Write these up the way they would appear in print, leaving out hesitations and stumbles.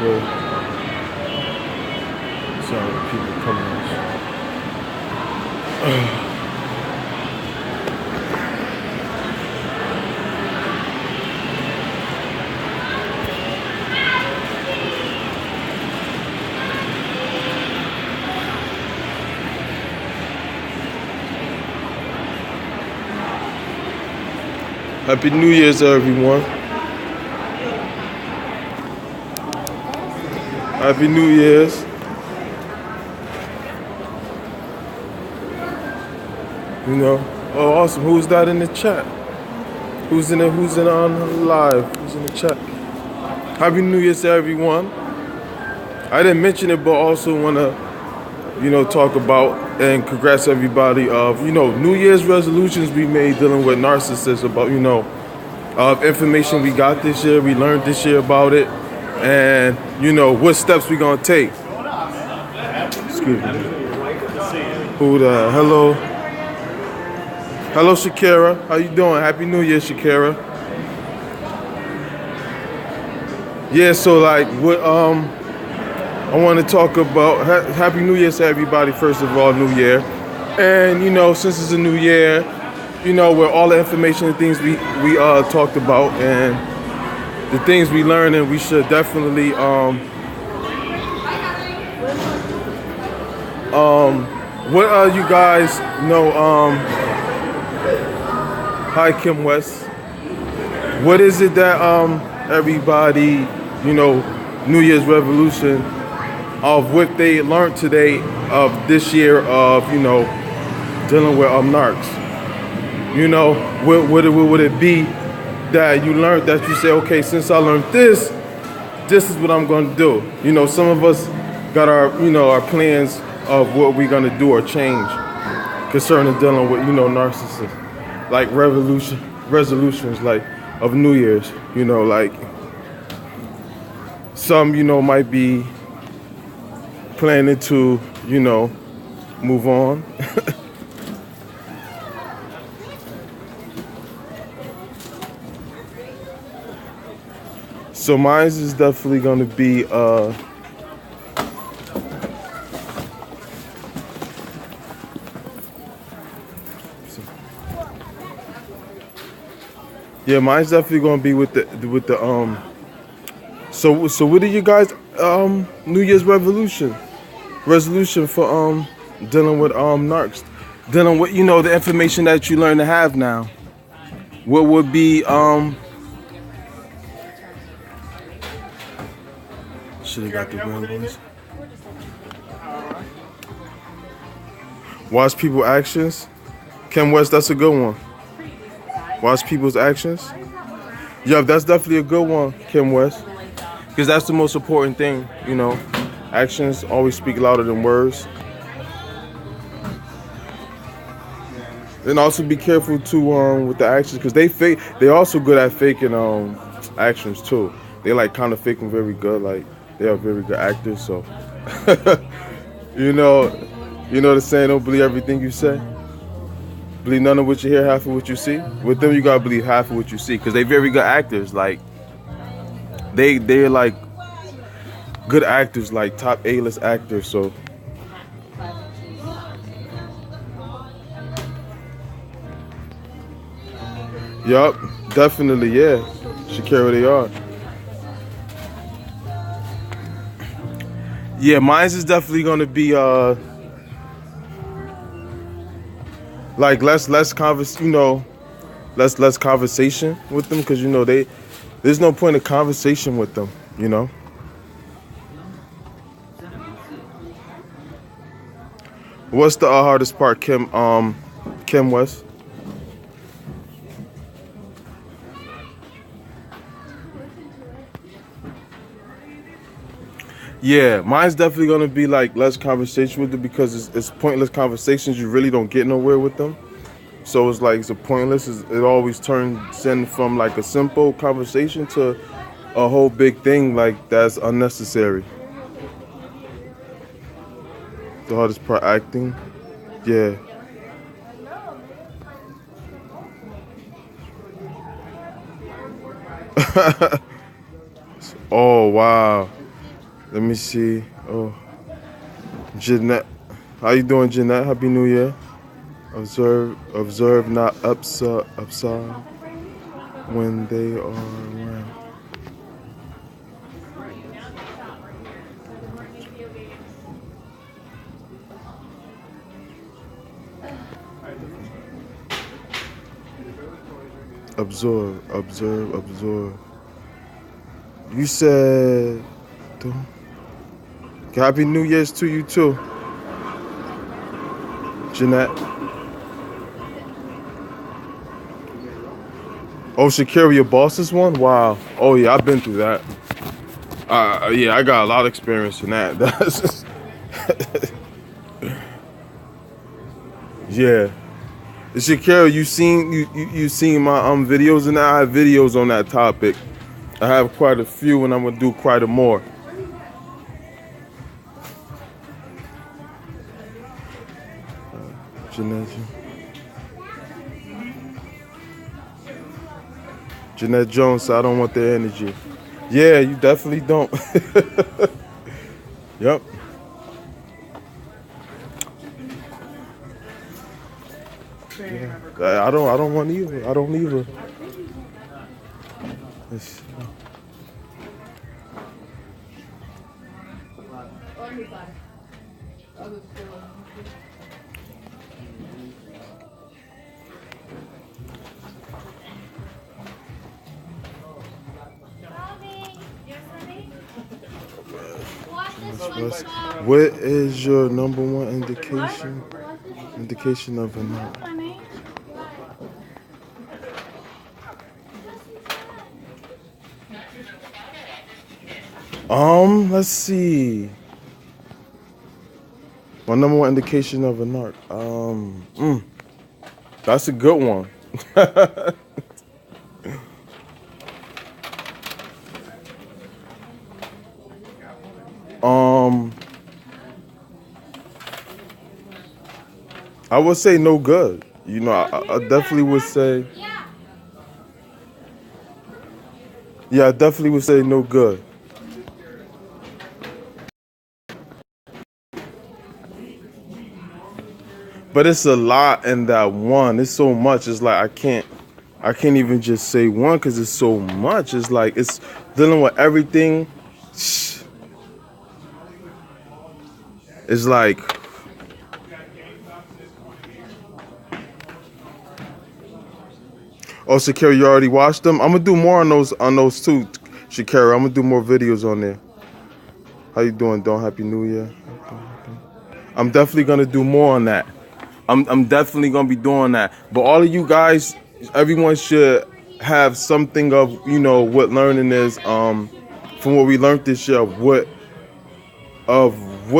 way. Sound like people coming in. Happy New Year's, everyone. Happy New Year's. You know. Oh, awesome. Who's that in the chat? Who's in on live? Who's in the chat? Happy New Year's to everyone. I didn't mention it, but also want to, talk about and congrats everybody of, New Year's resolutions we made dealing with narcissists about, of information we got this year, we learned this year about it, and, what steps we gonna take. Excuse me. Hello? Hello, Shakira. How you doing? Happy New Year, Shakira. Yeah, so like, what, I want to talk about Happy New Year to everybody, first of all, New Year. And, since it's a new year, where all the information and things we talked about and the things we learned, and we should definitely, what you guys know, hi, Kim West. What is it that, everybody, New Year's revolution, of what they learned today of this year of, dealing with narcs. What would it be that you learned that you say, okay, since I learned this is what I'm going to do. Some of us got our, our plans of what we're going to do or change concerning dealing with, narcissists. Like resolutions, like of New Year's, like some, might be planning to, move on. So mine is definitely going to be, yeah, mine's definitely going to be with the, so what are you guys, New Year's resolution for dealing with narcs, dealing with the information that you learn to have now? What would be should have got the ramblings. Watch people actions. Kim West, that's a good one. Watch people's actions. Yeah, that's definitely a good one, Kim West, because that's the most important thing. Actions always speak louder than words. And also be careful too with the actions, because they also good at faking actions too. They like kind of fake them very good. Like they are very good actors. So you know the saying, don't believe everything you say. Believe none of what you hear, half of what you see. With them, you gotta believe half of what you see, because they very good actors. Like they're like good actors, like top A-list actors. So yup, definitely, yeah. Shakira, they are. Yeah, mine's is definitely gonna be like less conversation with them, because there's no point of conversation with them. What's the hardest part, Kim West? Yeah, mine's definitely gonna be like less conversation with them, because it's pointless conversations. You really don't get nowhere with them. So it's like it's a pointless. It always turns in from like a simple conversation to a whole big thing like that's unnecessary. The hardest part, acting. Yeah. Oh wow. Let me see. Oh, Jeanette. How you doing, Jeanette? Happy New Year. Observe, not upside when they are around. Absorb. You said, Happy New Year's to you too, Jeanette. Oh, Shakira, your boss's one? Wow. Oh yeah, I've been through that. Yeah, I got a lot of experience in that. That's just, yeah. Shakira, you seen my videos, and I have videos on that topic. I have quite a few, and I'm gonna do quite a more. Jeanette Jones said, I don't want their energy. Yeah, you definitely don't. Yep. Yeah. I don't want either. I don't either. What is your number one indication of a no? Let's see. My number one indication of a narc. That's a good one. I would say no good. You know, I definitely would say. Yeah, I definitely would say no good. But it's a lot in that one. It's so much. It's like I can't even just say one because it's so much. It's like it's dealing with everything. It's like oh, Shakira, you already watched them? I'm gonna do more on those too, Shakira. I'm gonna do more videos on there. How you doing, Don? Happy New Year. I'm definitely gonna do more on that. I'm definitely gonna be doing that. But all of you guys, everyone should have something of, you know, what learning is from what we learned this year, what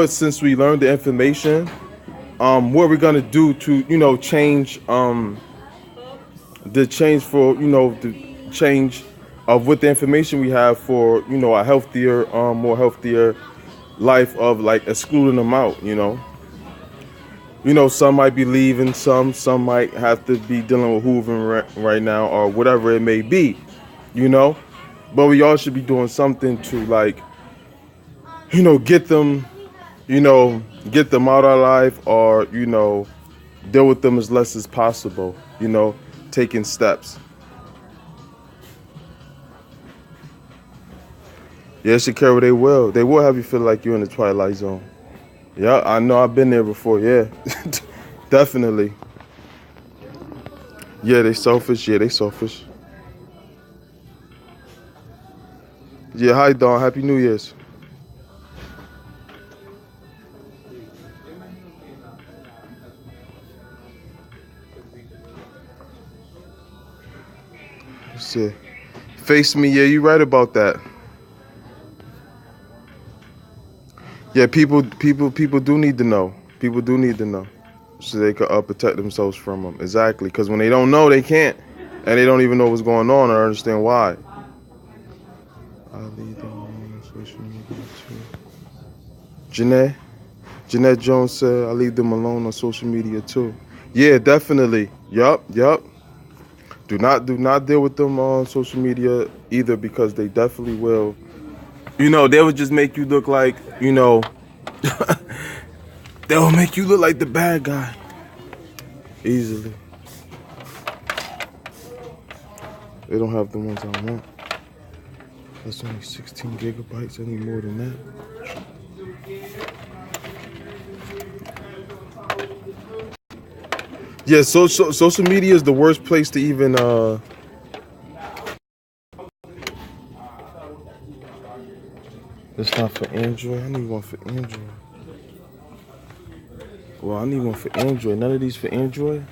since we learned the information, what we're gonna do to, you know, change the change for, you know, the change of what the information we have for, you know, a healthier, more healthier life of like excluding them out, you know. You know, some might be leaving, some might have to be dealing with hoovering right now or whatever it may be, you know. But we all should be doing something to, like, you know, get them out of our life, or, you know, deal with them as less as possible, you know, taking steps. Yeah, Shakira, they will have you feel like you're in the Twilight Zone. Yeah, I know, I've been there before. Yeah, definitely. Yeah, they selfish. Yeah, hi, Dawn. Happy New Year's. See, face me. Yeah, you right about that. Yeah, people do need to know. People do need to know, so they can protect themselves from them. Exactly, because when they don't know, they can't, and they don't even know what's going on or understand why. I leave them on social media too. Jeanette Jones said, I leave them alone on social media too. Yeah, definitely. Yup. Do not deal with them on social media either, because they definitely will You know, they would just make you look like, you know, they'll make you look like the bad guy easily. They don't have the ones I want. That's only 16 gigabytes. I need more than that. Yeah, social media is the worst place to even it's not for Android. I need one for Android. Well, I need one for Android. None of these for Android.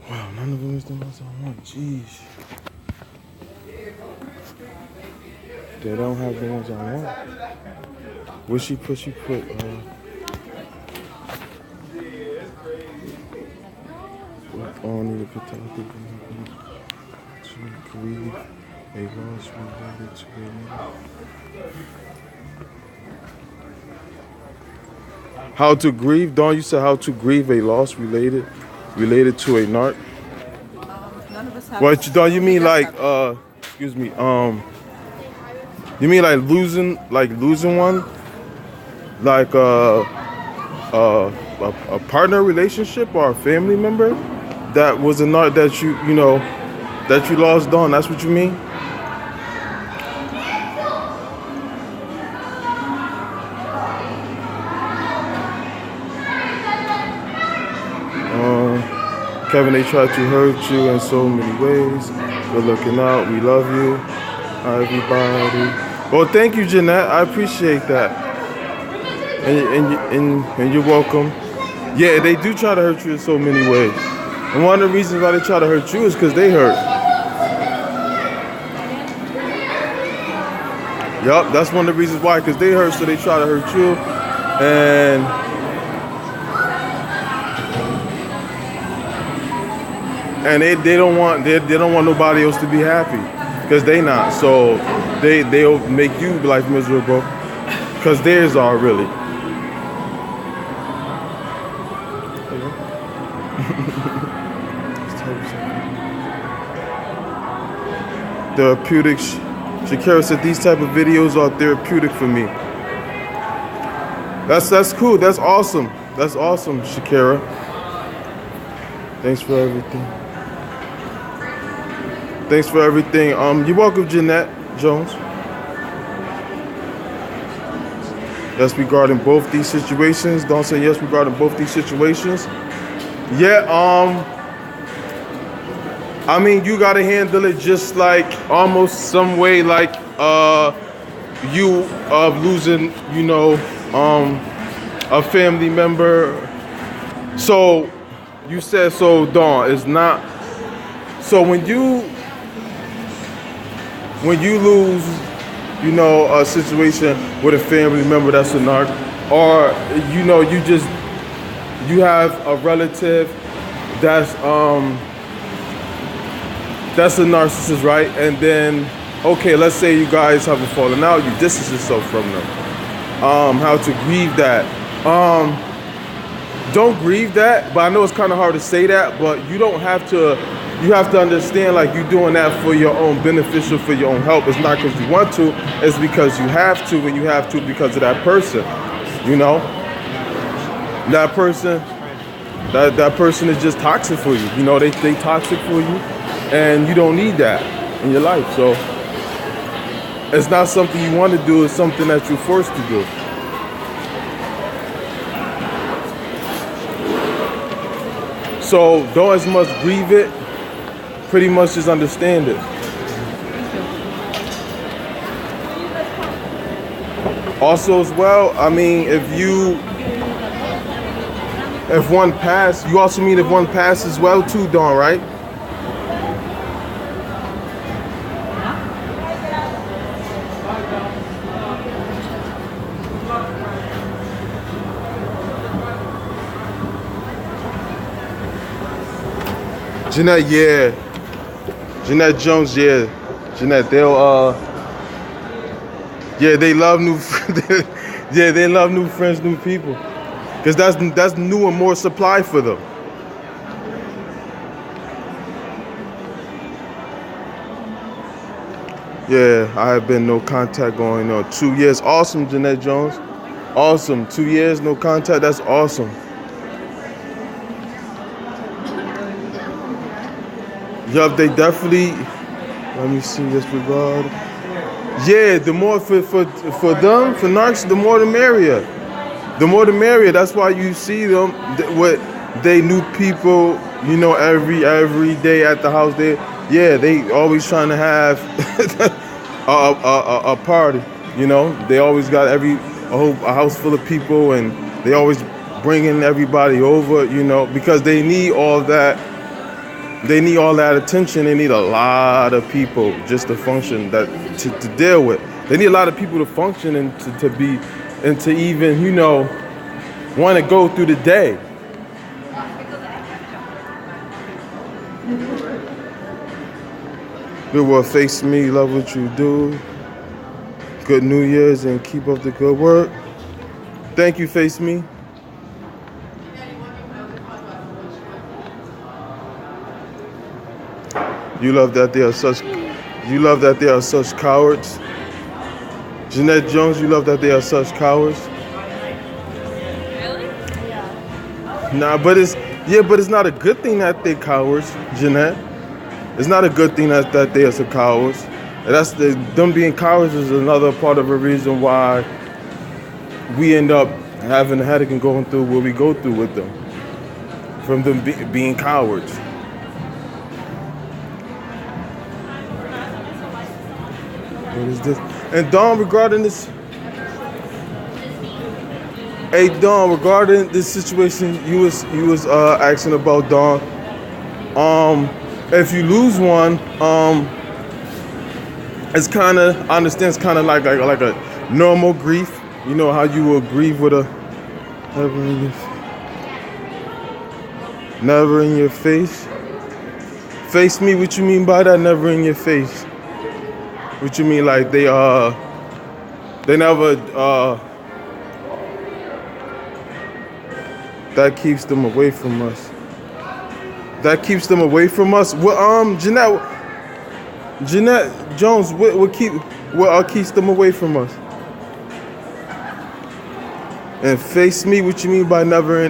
Wow, none of them is the ones I want. Jeez. They don't have the ones I want. What she put? She put. Oh, I need to put that to grieve a loss related to how to grieve. Dawn, you said how to grieve a loss related to a narc. None of us have. What, Dawn? You mean like excuse me. You mean like losing one, like a partner relationship or a family member that was a narc that you know that you lost on. That's what you mean? Kevin, they tried to hurt you in so many ways. Good looking out. We love you, everybody. Well, thank you, Jeanette. I appreciate that. And you're welcome. Yeah, they do try to hurt you in so many ways. And one of the reasons why they try to hurt you is because they hurt. Yup, that's one of the reasons why, because they hurt, so they try to hurt you. And they don't want nobody else to be happy, because they not. So they'll make you life miserable, because theirs are really. Therapeutics. Shakira said these type of videos are therapeutic for me. That's cool. That's awesome. That's awesome, Shakira. Thanks for everything. Thanks for everything. You're welcome, Jeanette Jones. Yes, regarding both these situations. Don't say yes regarding both these situations. Yeah, I mean, you gotta handle it just like almost some way like you losing, you know, a family member. So you said so, Dawn. It's not. So when you lose, you know, a situation with a family member that's a narc, or you know, you have a relative that's a narcissist, right? And then, okay, let's say you guys have a falling out, you distance yourself from them. How to grieve that? Don't grieve that, but I know it's kind of hard to say that, but you don't have to. You have to understand, like, you're doing that for your own beneficial, for your own help. It's not because you want to, it's because you have to, and you have to because of that person. You know? That person is just toxic for you. You know, they toxic for you, and you don't need that in your life. So it's not something you want to do, it's something that you're forced to do. So don't as much grieve it, pretty much just understand it. Also as well, I mean, if one passed, you also mean if one passed as well too, Dawn, right? Jeanette, yeah. Jeanette Jones, yeah. Jeanette, Yeah, they love new. Yeah, they love new friends, new people, because that's new and more supply for them. Yeah, I have been no contact going on 2 years. Awesome, Jeanette Jones. Awesome. 2 years, no contact. That's awesome. Yup, they definitely. Let me see this regard. Yeah, the more for them, for narcs, the more the merrier. The more the merrier. That's why you see them what they new people, every day at the house. They always trying to have a party. They always got a house full of people, and they always bringing everybody over. Because they need all that. They need all that attention. They need a lot of people just to function, to deal with. They need a lot of people to function and to be and to even want to go through the day. Good work, face me, love what you do. Good New Year's and keep up the good work. Thank you, face me. You love that they are such cowards. Jeanette Jones, you love that they are such cowards. Really? Nah, but it's not a good thing that they cowards, Jeanette. It's not a good thing that they are so cowards. And them being cowards is another part of the reason why we end up having a headache and going through what we go through with them. From them being cowards. What is this? And Dawn, regarding this. Hey Dawn, regarding this situation you was asking about, Dawn. If you lose one, it's kind of, I understand, it's kind of like a normal grief. You know how you will grieve with a never in your face. Face me, what you mean by that? Never in your face. What you mean, like they never that keeps them away from us. That keeps them away from us. What Jeanette Jones, what keeps them away from us? And face me, what you mean by never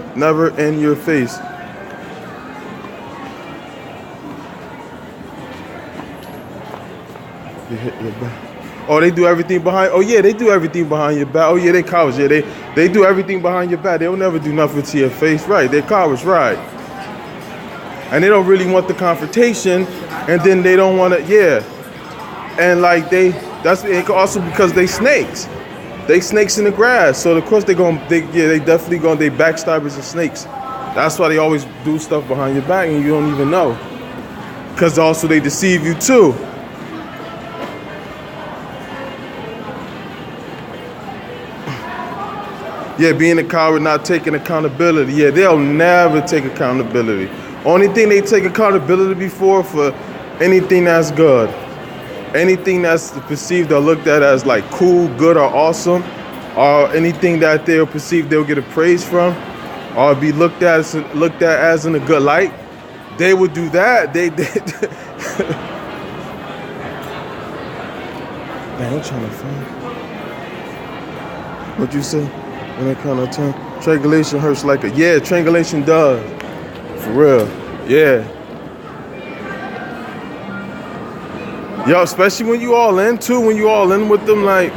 in your face? You hit your back. Oh, they do everything behind. Oh yeah, they do everything behind your back. Oh yeah, they cowards. Yeah, they do everything behind your back. They'll never do nothing to your face. Right? They're cowards. Right? And they don't really want the confrontation, and then they don't want to. Yeah, and like that's also because they snakes. They snakes in the grass. So of course they definitely they backstabbers and snakes. That's why they always do stuff behind your back and you don't even know. Because also they deceive you too. Yeah, being a coward, not taking accountability. Yeah, they'll never take accountability. Only thing they take accountability for anything that's good. Anything that's perceived or looked at as like cool, good, or awesome, or anything that they'll perceive they'll get a praise from, or be looked at as in a good light, they would do that. They Man, I'm trying to find. What you say? When it kind of turn, triangulation hurts like triangulation does. For real, yeah. Yo, especially when you all in too, when you all in with them, like,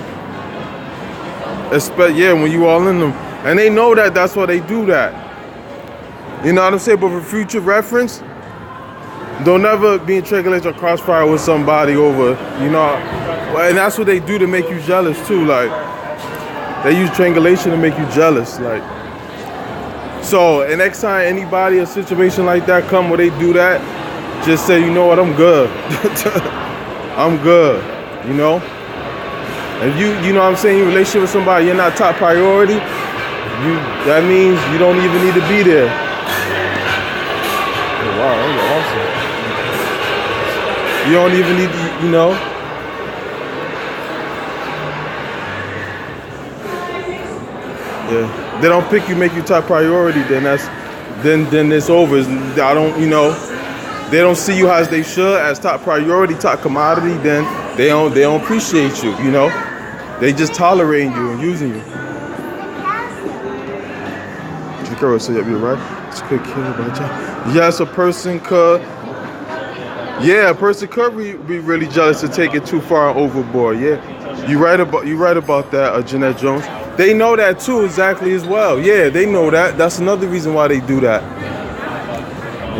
when you all in them. And they know that's why they do that. You know what I'm saying? But for future reference, don't ever be in triangulation or crossfire with somebody over, and that's what they do to make you jealous too, like. They use triangulation to make you jealous, like. So, and next time anybody, a situation like that come where they do that, just say, you know what, I'm good. I'm good, If you know what I'm saying, your relationship with somebody, you're not top priority, that means you don't even need to be there. Oh, wow, that was awesome. You don't even need to, Yeah. They don't pick you, make you top priority, then then it's over. I don't, they don't see you as they should, as top priority, top commodity, then they don't appreciate you, They just tolerating you and using you. The girl said, you're right. It's good kid about you. Yes, a person could be really jealous to take it too far overboard. Yeah. You're right about that, Jeanette Jones. They know that too, exactly as well. Yeah, they know that. That's another reason why they do that.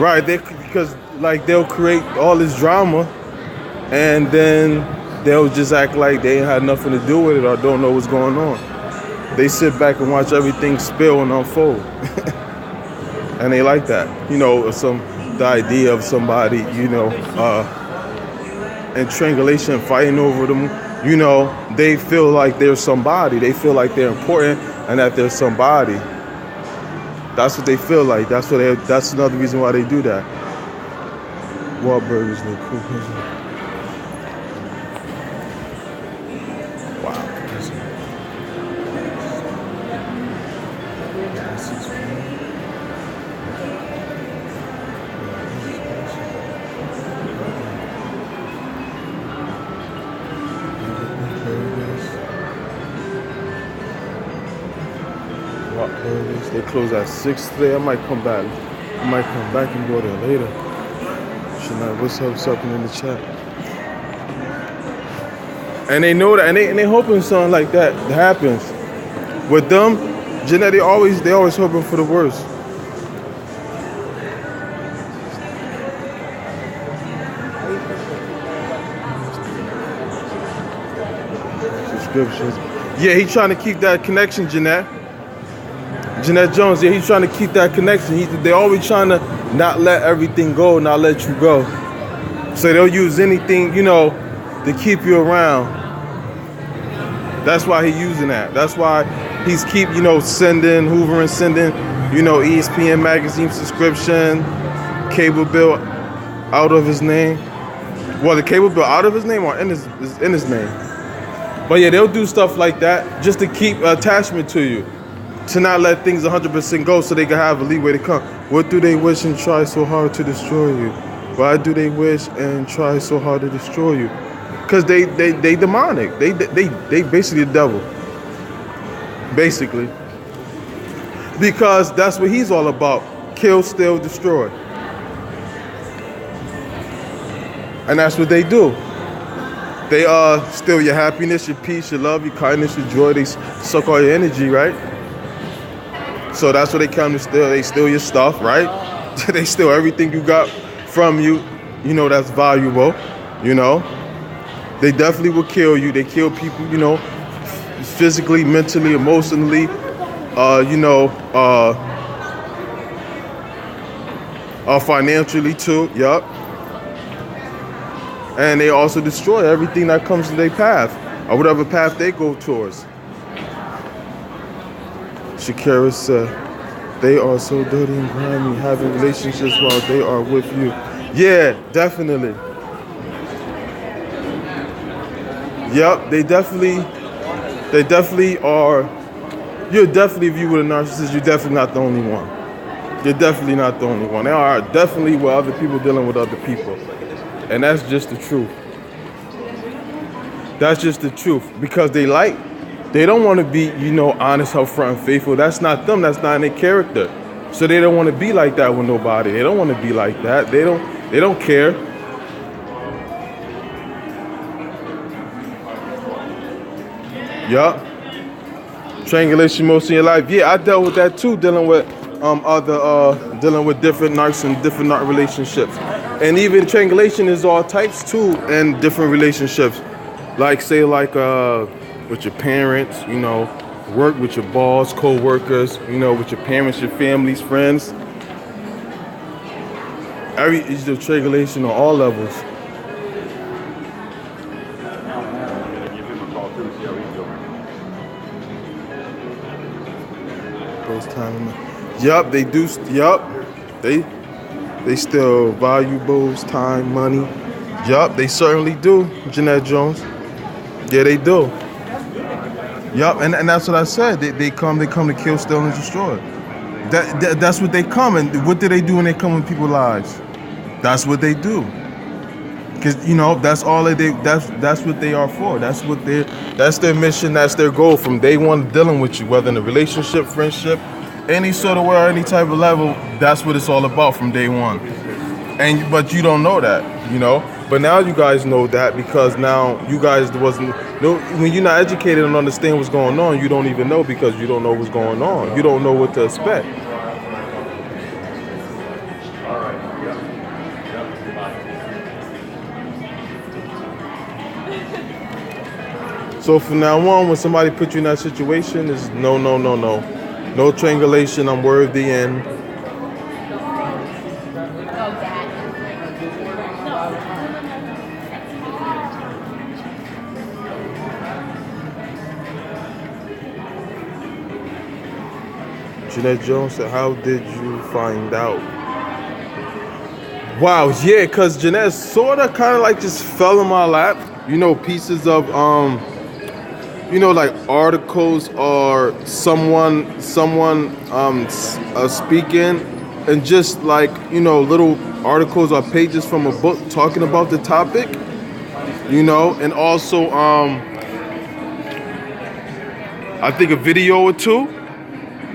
Right, because like they'll create all this drama and then they'll just act like they ain't had nothing to do with it or don't know what's going on. They sit back and watch everything spill and unfold. And they like that. The idea of somebody, in triangulation fighting over them, they feel like they're somebody. They feel like they're important and that they're somebody. That's what they feel like. That's another reason why they do that. Wahlburgers look cool. Wow. They close at 6 today. I might come back. And go there later. What's up in the chat? And they know that, and they hoping something like that happens. With them, Jeanette, they always hoping for the worst. Subscriptions. Yeah, he's trying to keep that connection, Jeanette Jones, yeah, he's trying to keep that connection. They always trying to not let everything go, not let you go. So they'll use anything, to keep you around. That's why he's using that. That's why he's sending, Hoover and sending, ESPN magazine subscription, cable bill out of his name. Well, the cable bill out of his name or in his name. But yeah, they'll do stuff like that just to keep attachment to you. To not let things 100% go so they can have a leeway to come. What do they wish and try so hard to destroy you? Why do they wish and try so hard to destroy you? Because they demonic. They basically the devil. Basically. Because that's what he's all about. Kill, steal, destroy. And that's what they do. They steal your happiness, your peace, your love, your kindness, your joy. They suck all your energy, right? So that's what they come to steal. They steal your stuff, right? They steal everything you got from you, that's valuable, They definitely will kill you. They kill people, physically, mentally, emotionally, financially too, yup. And they also destroy everything that comes to their path, or whatever path they go towards. Shakira said, they are so dirty and grimy, having relationships while they are with you. Yeah, definitely. Yep, they definitely are. You're definitely, if you were a narcissist, you're definitely not the only one. You're definitely not the only one. There are definitely with other people dealing with other people. And that's just the truth. That's just the truth. Because they don't want to be, honest, upfront, and faithful. That's not them. That's not in their character. So they don't want to be like that with nobody. They don't want to be like that. They don't care. Yup. Triangulation most in your life. Yeah, I dealt with that too, dealing with different narcs and different narc relationships. And even triangulation is all types too in different relationships. Like with your parents, work with your boss, co-workers, with your parents, your families, friends. It's the triangulation on all levels. Those time. Yup, they do. Yup, they steal valuables, time, money. Yup, they certainly do. Jeanette Jones. Yeah, they do. Yup, and that's what I said. They come to kill, steal, and destroy. That's what they come. And what do they do when they come in people's lives? That's what they do. Cause that's all they. That's what they are for. That's their mission. That's their goal from day one dealing with you, whether in a relationship, friendship, any sort of way, or any type of level. That's what it's all about from day one. But you don't know that. But now you guys know that because now you guys wasn't. No, when you're not educated and understand what's going on, you don't even know because you don't know what's going on. You don't know what to expect. So from now on, when somebody put you in that situation, is no, no, no, no. No triangulation, I'm worthy and Jeanette Jones said, how did you find out? Wow, yeah, because Jeanette sort of kind of like just fell in my lap. Pieces of, like articles or someone speaking and just like, little articles or pages from a book talking about the topic, and also, I think a video or two.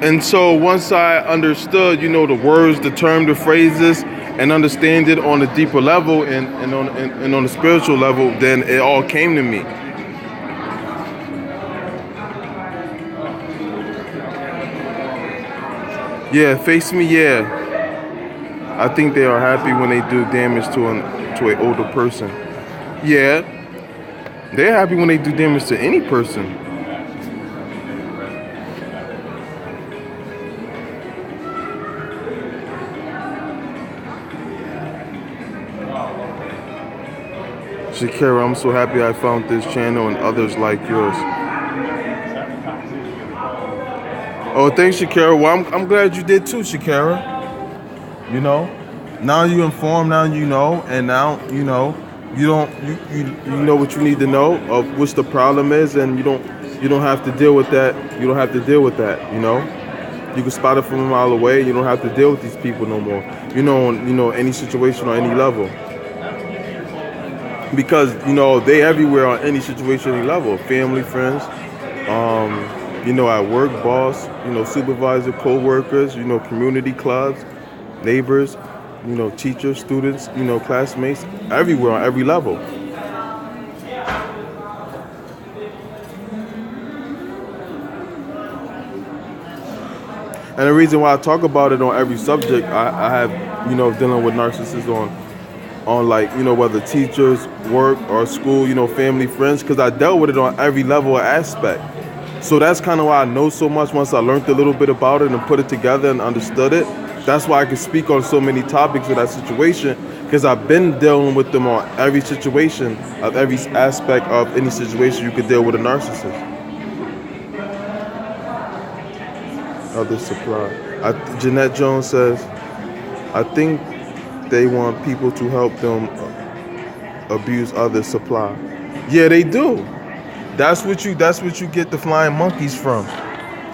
And so once I understood, the words, the term, the phrases, and understand it on a deeper level and on a spiritual level, then it all came to me. Yeah, face me, yeah. I think they are happy when they do damage to an older person. Yeah, they're happy when they do damage to any person. Shakira, I'm so happy I found this channel and others like yours. Oh, thanks, Shakira. Well, I'm glad you did too, Shakira. Now you informed, now you know, and now you know what you need to know of what the problem is, and you don't have to deal with that. You don't have to deal with that. You can spot it from a mile away. You don't have to deal with these people no more. On any situation or any level. Because they everywhere on any situation, any level, family, friends, at work, boss, supervisor, co-workers, community clubs, neighbors, teachers, students, classmates, everywhere on every level. And the reason why I talk about it on every subject, I have, dealing with narcissists on like, whether teachers, work, or school, family, friends, because I dealt with it on every level or aspect. So that's kind of why I know so much once I learned a little bit about it and put it together and understood it. That's why I can speak on so many topics of that situation, because I've been dealing with them on every situation, of every aspect of any situation you could deal with a narcissist. Other supply. Jeanette Jones says, I think they want people to help them abuse other supply. Yeah, they do. That's what you get the flying monkeys from,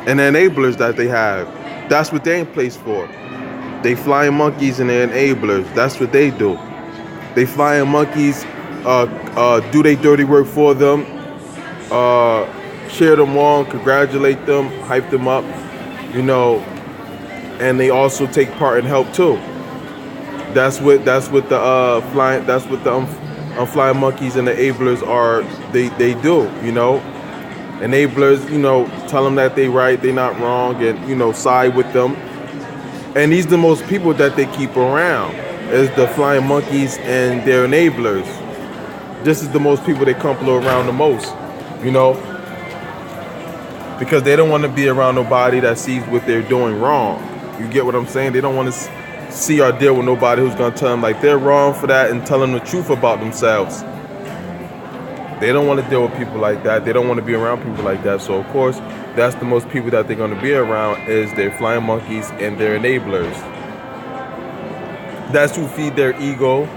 and the enablers that they have. That's what they in place for. They flying monkeys and they're enablers. That's what they do. They flying monkeys do their dirty work for them, cheer them on, congratulate them, hype them up, and they also take part and help too. That's what the flying monkeys and the enablers are. They do. Enablers, tell them that they right, they not wrong, and side with them. And these are the most people that they keep around, is the flying monkeys and their enablers. This is the most people they couple around the most, because they don't want to be around nobody that sees what they're doing wrong. You get what I'm saying? They don't want to see or deal with nobody who's going to tell them like they're wrong for that and tell them the truth about themselves. They don't want to deal with people like that. They don't want to be around people like that. So, of course, that's the most people that they're going to be around, is their flying monkeys and their enablers. That's who feed their ego.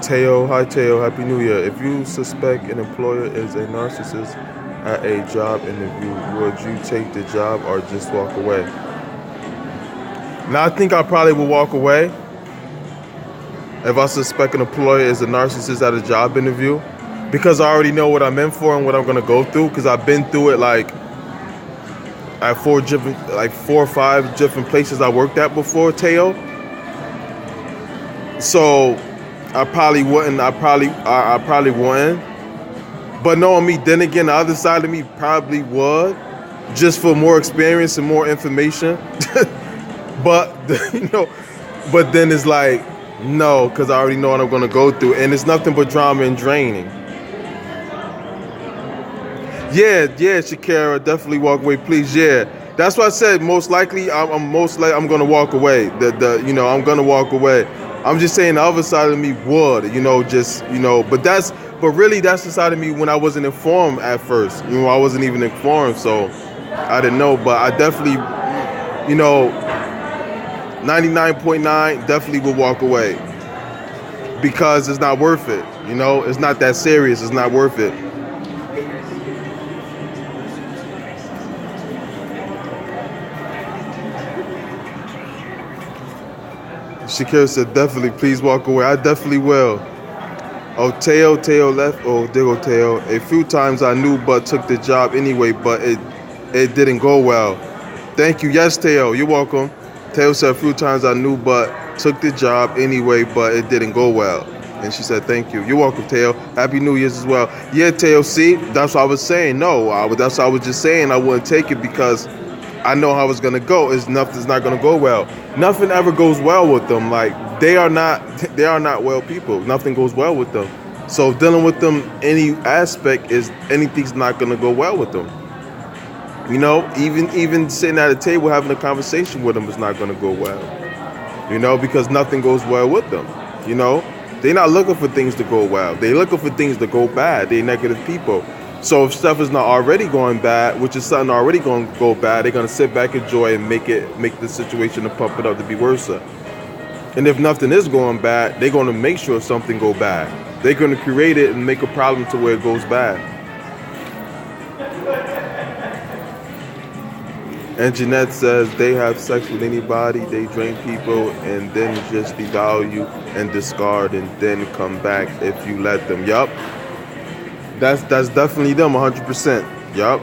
Teo, hi Teo, Happy New Year. If you suspect an employer is a narcissist at a job interview, would you take the job or just walk away? Now, I think I probably would walk away if I suspect an employer is a narcissist at a job interview, because I already know what I'm in for and what I'm gonna go through, because I've been through it like at four or five different places I worked at before, Teo. So I probably wouldn't. I probably wouldn't. But knowing me, then again, the other side of me probably would, just for more experience and more information. But but then it's like no, because I already know what I'm gonna go through, and it's nothing but drama and draining. Yeah, Shakira, definitely walk away, please. Yeah, that's what I said. Most likely, I'm gonna walk away. I'm gonna walk away. I'm just saying the other side of me would, but really that's the side of me when I wasn't informed at first. I wasn't even informed, so I didn't know. But I definitely, 99.9 definitely would walk away because it's not worth it. It's not that serious. It's not worth it. Shakira said, definitely, please walk away. I definitely will. Oh, Teo left. Oh, there go Teo. A few times I knew but took the job anyway, but it didn't go well. Thank you. Yes, Teo, you're welcome. Teo said, a few times I knew but took the job anyway, but it didn't go well. And she said, thank you. You're welcome, Teo. Happy New Year's as well. Yeah, Teo, see, that's what I was saying. No, that's what I was just saying. I wouldn't take it because I know how it's gonna go. Nothing's not gonna go well. Nothing ever goes well with them. Like they are not well people. Nothing goes well with them. So dealing with them any aspect is anything's not gonna go well with them. Even sitting at a table having a conversation with them is not gonna go well. Because nothing goes well with them. They're not looking for things to go well. They're looking for things to go bad. They're negative people. So if stuff is not already going bad, which is something already going to go bad, they're going to sit back, enjoy, and make the situation and pump it up to be worse. And if nothing is going bad, they're going to make sure something go bad. They're going to create it and make a problem to where it goes bad. And Jeanette says they have sex with anybody, they drain people, and then just devalue and discard, and then come back if you let them. Yup. That's definitely them, 100%. Yup.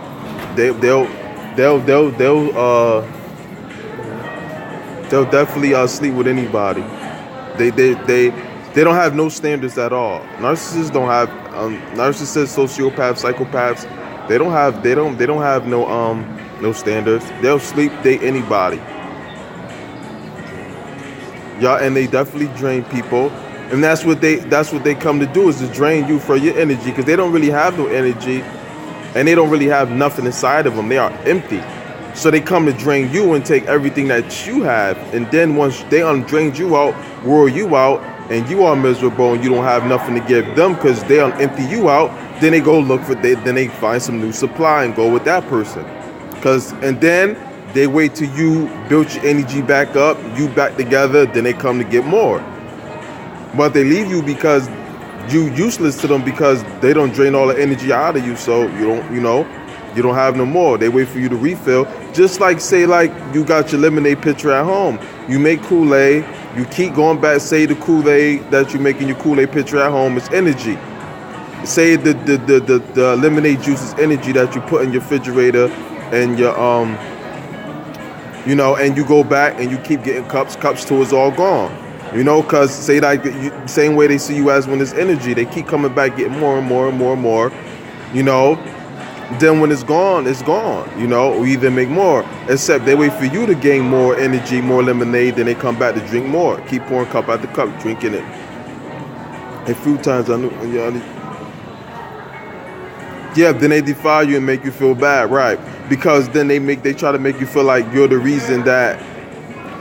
They'll definitely sleep with anybody. They don't have no standards at all. Narcissists don't have narcissists, sociopaths, psychopaths. They don't have no standards. They'll sleep date anybody. Yeah, and they definitely drain people. And that's what they come to do, is to drain you for your energy, because they don't really have no energy and they don't really have nothing inside of them. They are empty. So they come to drain you and take everything that you have. And then once they drained you out, roar you out, and you are miserable and you don't have nothing to give them because they empty you out, then they go then they find some new supply and go with that person. And then they wait till you build your energy back up, you back together, then they come to get more. But they leave you because you useless to them, because they don't drain all the energy out of you, so you don't have no more. They wait for you to refill. Just like, say, like you got your lemonade pitcher at home. You make Kool-Aid, you keep going back, say the Kool-Aid that you make in your Kool-Aid pitcher at home is energy. Say the lemonade juice is energy that you put in your refrigerator, and your and you go back and you keep getting cups till it's all gone. Because say like same way they see you as when there's energy, they keep coming back, getting more and more and more and more. Then when it's gone, we either make more. Except they wait for you to gain more energy, more lemonade, then they come back to drink more. Keep pouring cup after cup, drinking it. A few times I knew, then they defile you and make you feel bad, right? Because then they try to make you feel like you're the reason that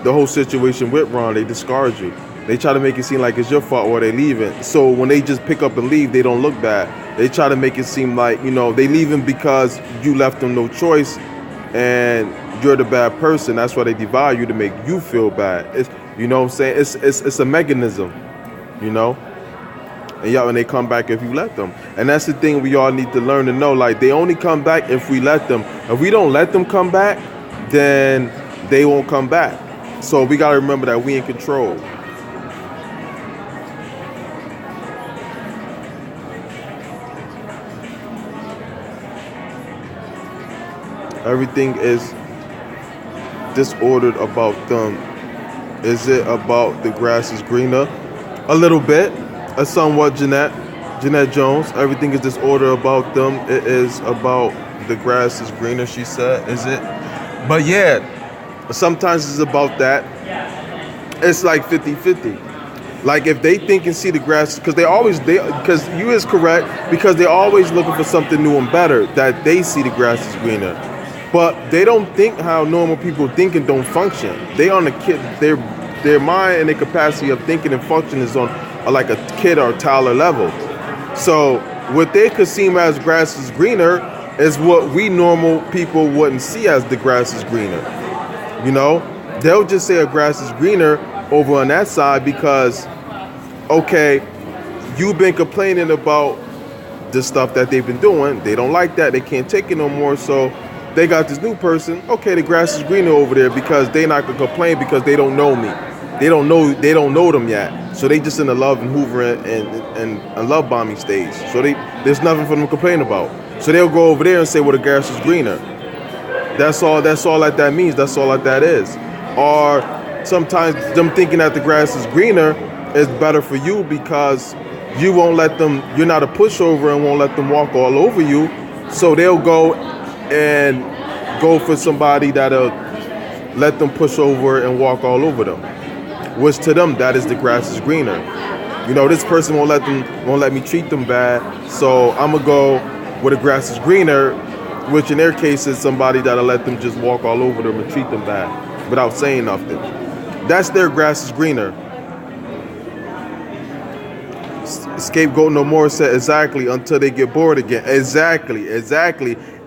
the whole situation went wrong. They discard you. They try to make it seem like it's your fault or they leaving. So when they just pick up and leave, they don't look bad. They try to make it seem like, they leaving because you left them no choice and you're the bad person. That's why they devalue you, to make you feel bad. It's, what I'm saying? It's a mechanism, and they come back if you let them. And that's the thing we all need to learn to know. Like, they only come back if we let them. If we don't let them come back, then they won't come back. So we gotta remember that we in control. Everything is disordered about them. Is it about the grass is greener? A little bit. A somewhat Jeanette Jones. Everything is disordered about them. It is about the grass is greener, she said. Is it? But yeah, sometimes it's about that. It's like 50-50. Like, if they think and see the grass, because because you is correct, because they're always looking for something new and better, that they see the grass is greener. But they don't think how normal people think and don't function. They on the kid, their mind and their capacity of thinking and function is on like a kid or toddler level. So what they could seem as grass is greener is what we normal people wouldn't see as the grass is greener. You know, they'll just say a grass is greener over on that side because, okay, you've been complaining about the stuff that they've been doing. They don't like that. They can't take it no more. So they got this new person. Okay, the grass is greener over there because they not gonna complain because they don't know me. They don't know them yet. So they just in the love and hoovering and love bombing stage. So there's nothing for them to complain about. So they'll go over there and say, well, the grass is greener. That's all that means. That's all that is. Or sometimes them thinking that the grass is greener is better for you because you won't let them, you're not a pushover and won't let them walk all over you. So they'll go for somebody that'll let them push over and walk all over them. Which to them, that is the grass is greener. You know, this person won't let me treat them bad. So I'm gonna go where the grass is greener, which in their case is somebody that'll let them just walk all over them and treat them bad without saying nothing. That's their grass is greener. Scapegoat No More said exactly until they get bored again. Exactly.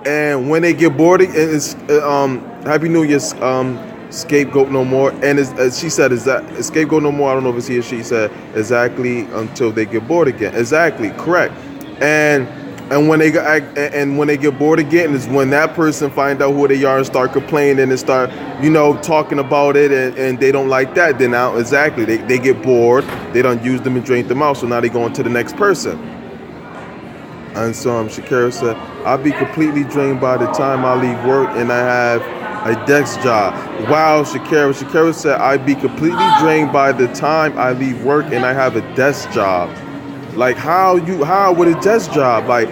And when they get bored, it's Happy New Year, Scapegoat No More. And she said, is that Scapegoat No More? I don't know if it's he or she said exactly until they get bored again. Exactly, correct. And when they get bored again is when that person find out who they are and start complaining and start, talking about it and they don't like that. Then now exactly they get bored. They don't use them and drain them out. So now they go on to the next person. And so Shakira said, I'll be completely drained by the time I leave work and I have a desk job. Wow, Shakira said, I'd be completely drained by the time I leave work and I have a desk job. Like how with a desk job? Like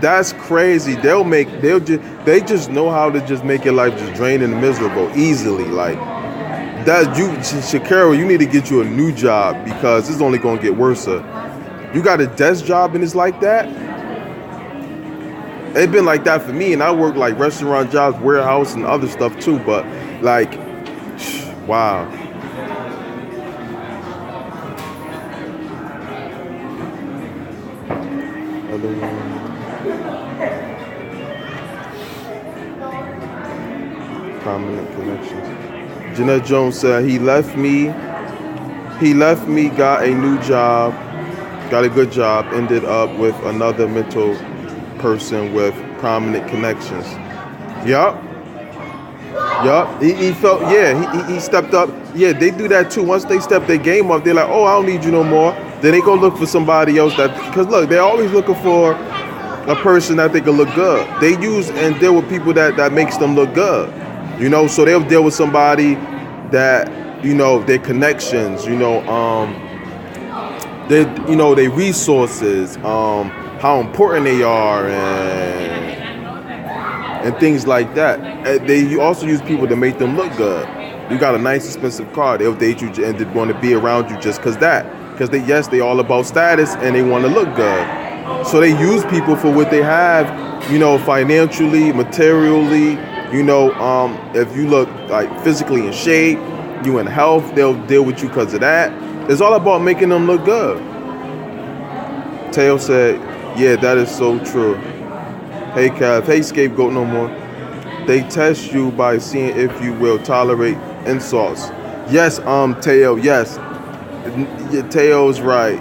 that's crazy. They just know how to just make your life just drain and miserable easily. Like that Shakira, you need to get you a new job because it's only gonna get worse. You got a desk job and it's like that? It's been like that for me, and I work like restaurant jobs, warehouse, and other stuff too. But like, wow. Prominent connections. Jeanette Jones said he left me, got a new job, got a good job, ended up with another mental person with prominent connections. Yup. He felt, he stepped up. Yeah, they do that too. Once they step their game up, they're like, oh, I don't need you no more. Then they go look for somebody else because look, they're always looking for a person that they can look good. They use and deal with people that makes them look good. So they'll deal with somebody that, their connections, their resources, how important they are and things like that. They also use people to make them look good. You got a nice expensive car, they'll date you and they want to be around you just because they all about status and they want to look good. So they use people for what they have, financially, materially, if you look like physically in shape, you in health, they'll deal with you because of that. It's all about making them look good. Teo said, yeah, that is so true. Hey, Cav. Hey, Scapegoat No More. They test you by seeing if you will tolerate insults. Yes, Teo. Yes, Teo's right.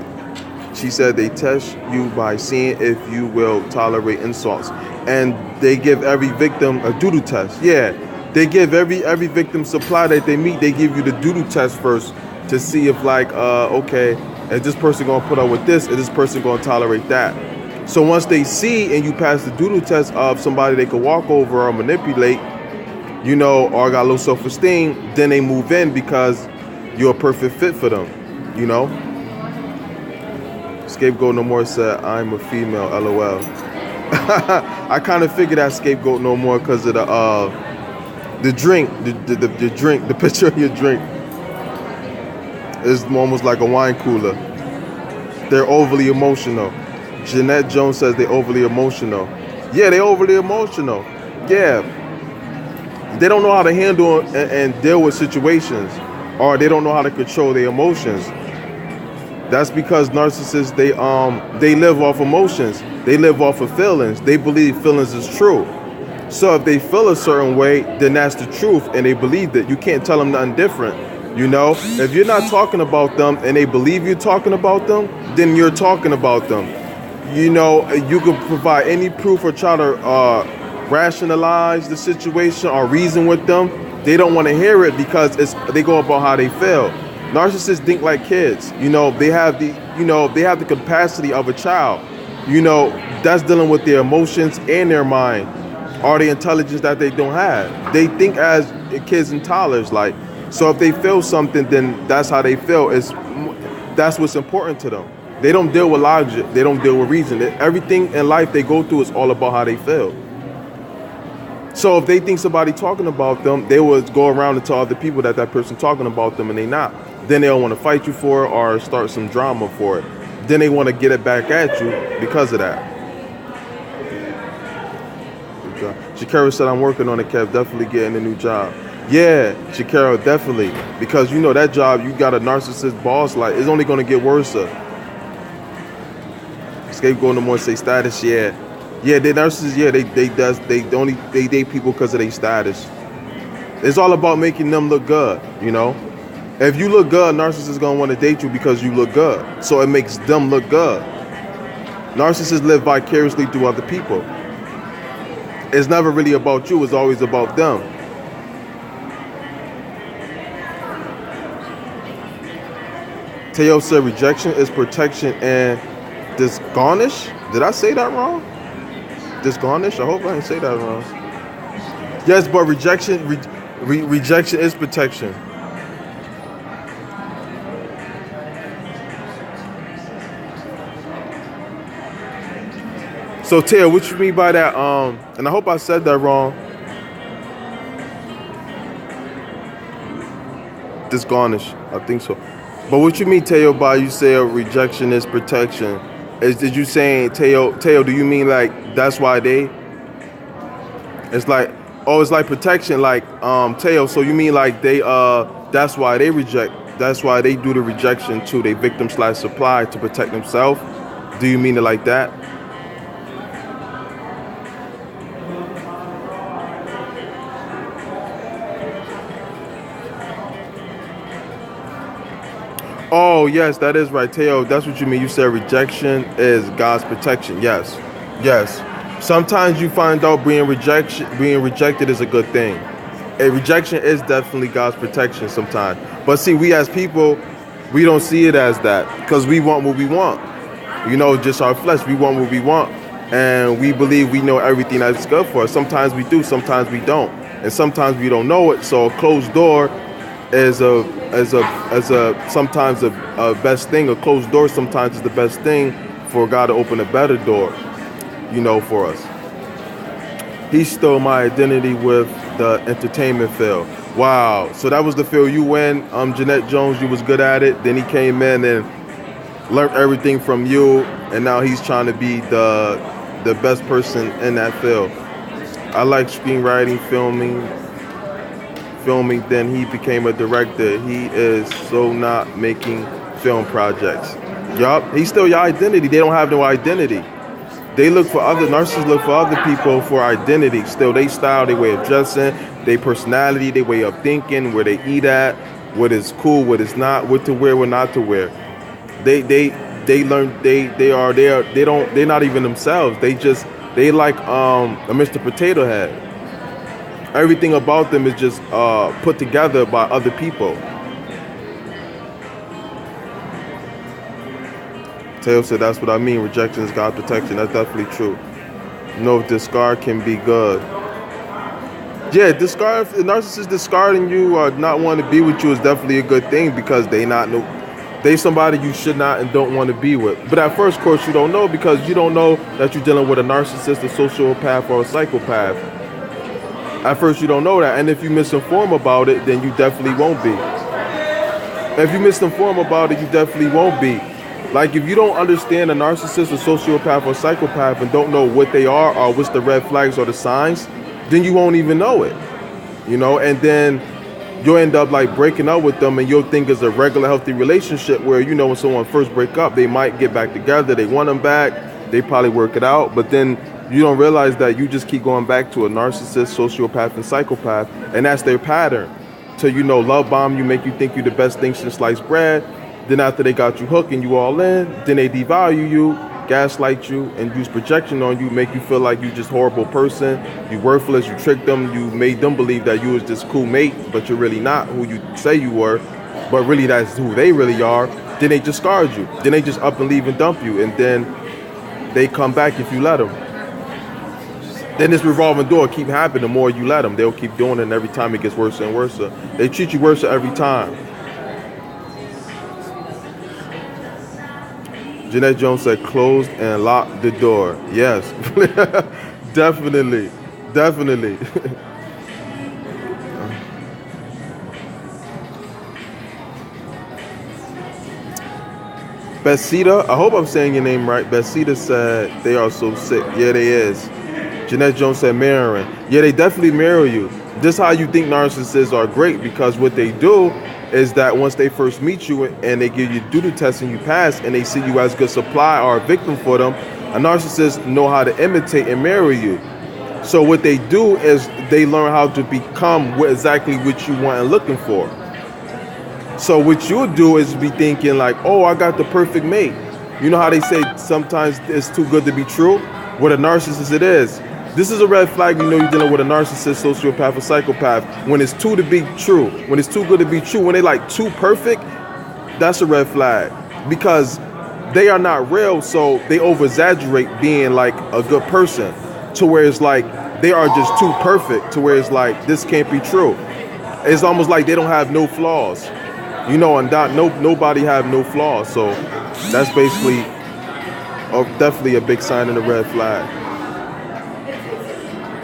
She said they test you by seeing if you will tolerate insults, and they give every victim a doodle test. Yeah, they give every victim supply that they meet. They give you the doodle test first to see if like okay, is this person gonna put up with this? Is this person gonna tolerate that? So once they see and you pass the doodle test of somebody they could walk over or manipulate, you know, or got low self-esteem, then they move in because you're a perfect fit for them, you know. Scapegoat No More said, I'm a female, LOL. I kind of figured that Scapegoat No More because of the drink, the drink, the picture of your drink is almost like a wine cooler. They're overly emotional. Jeanette Jones says they overly emotional. Yeah, they overly emotional. Yeah. They don't know how to handle and deal with situations, or they don't know how to control their emotions. That's because narcissists, they live off emotions. They live off of feelings. They believe feelings is true. So if they feel a certain way, then that's the truth, and they believe that. You can't tell them nothing different. You know, if you're not talking about them and they believe you're talking about them, then you're talking about them. You know, you can provide any proof or try to rationalize the situation or reason with them. They don't want to hear it because they go about how they feel. Narcissists think like kids. You know, they have the capacity of a child. You know, that's dealing with their emotions and their mind, or the intelligence that they don't have. They think as kids and toddlers, like. So if they feel something, then that's how they feel. That's what's important to them. They don't deal with logic. They don't deal with reason. Everything in life they go through is all about how they feel. So if they think somebody talking about them, they would go around and tell other people that person talking about them, and they not. Then they'll want to fight you for it or start some drama for it. Then they want to get it back at you because of that. Shakira said, I'm working on it, Kev. Definitely getting a new job. Yeah, Shakira, definitely. Because you know that job, you got a narcissist boss, like, it's only going to get worse. Scapegoat No More say status, yeah. Yeah, they narcissists, yeah, they date people because of their status. It's all about making them look good, you know? If you look good, narcissists going to want to date you because you look good. So it makes them look good. Narcissists live vicariously through other people. It's never really about you, it's always about them. Teo said rejection is protection and disgarnish. Did I say that wrong? Disgarnish? I hope I didn't say that wrong. Yes, but rejection is protection. So Teo, what you mean by that? And I hope I said that wrong. Disgarnish. I think so. But what you mean, Teo, by you say rejection is protection? Did you saying, Teo, do you mean like that's why they? It's like, oh, it's like protection, like, Teo, so you mean like they, that's why they reject, that's why they do the rejection too, they victim/supply to protect themselves? Do you mean it like that? Oh, yes, that is right, Teo. That's what you mean. You said rejection is God's protection. Yes, yes. Sometimes you find out being rejected is a good thing. A rejection is definitely God's protection sometimes. But see, we as people, we don't see it as that because we want what we want. You know, just our flesh. We want what we want, and we believe we know everything that's good for us. Sometimes we do, sometimes we don't, and sometimes we don't know it. So a closed door is sometimes a best thing. A closed door sometimes is the best thing for God to open a better door, you know, for us. He stole my identity with the entertainment field. Wow. So that was the field you win. Jeanette Jones, you was good at it. Then he came in and learned everything from you, and now he's trying to be the best person in that field. I like screenwriting, filming, then he became a director. He is so not making film projects. Yup, he's still your identity. They don't have no identity. Narcissists look for other people for identity. Still, they style, their way of dressing, their personality, their way of thinking, where they eat at, what is cool, what is not, what to wear, what not to wear. They they're not even themselves. They like a Mr. Potato Head. Everything about them is just put together by other people. Taylor said, that's what I mean. Rejection is God's protection. That's definitely true. No, discard can be good. Yeah, discard. If the narcissist discarding you or not wanting to be with you is definitely a good thing, because they somebody you should not and don't want to be with. But at first, of course, you don't know, because you don't know that you're dealing with a narcissist, a sociopath, or a psychopath. At first, you don't know that. And if you misinform about it, then you definitely won't be. If you misinform about it, you definitely won't be. Like, if you don't understand a narcissist, a sociopath, or psychopath and don't know what they are or what's the red flags or the signs, then you won't even know it. And then you'll end up like breaking up with them, and you'll think it's a regular healthy relationship where, when someone first break up, they might get back together, they want them back, they probably work it out, but then you don't realize that you just keep going back to a narcissist, sociopath, and psychopath, and that's their pattern. To, love bomb you, make you think you're the best thing since sliced bread. Then after they got you hooked and you all in, then they devalue you, gaslight you, and use projection on you, make you feel like you're just a horrible person, you're worthless, you tricked them, you made them believe that you was this cool mate, but you're really not who you say you were, but really that's who they really are. Then they discard you. Then they just up and leave and dump you, and then they come back if you let them. Then this revolving door keep happening. The more you let them, they'll keep doing it, and every time it gets worse and worse. They treat you worse every time. Jeanette Jones said, close and lock the door. Yes, definitely. Besita, I hope I'm saying your name right. Besita said, they are so sick. Yeah, they is. Jeanette Jones said, mirroring. Yeah, they definitely mirror you. This is how you think narcissists are great, because what they do is that once they first meet you and they give you duty test and you pass, and they see you as good supply or a victim for them, a narcissist know how to imitate and mirror you. So what they do is they learn how to become exactly what you want and looking for. So what you'll do is be thinking like, oh, I got the perfect mate. You know how they say sometimes it's too good to be true? With a narcissist it is. This is a red flag. You're dealing with a narcissist, sociopath, or psychopath. When it's too to be true, when it's too good to be true, when they like too perfect, that's a red flag, because they are not real. So they over exaggerate being like a good person, to where it's like they are just too perfect, to where it's like this can't be true. It's almost like they don't have no flaws, and nobody have no flaws. So that's basically definitely a big sign in the red flag.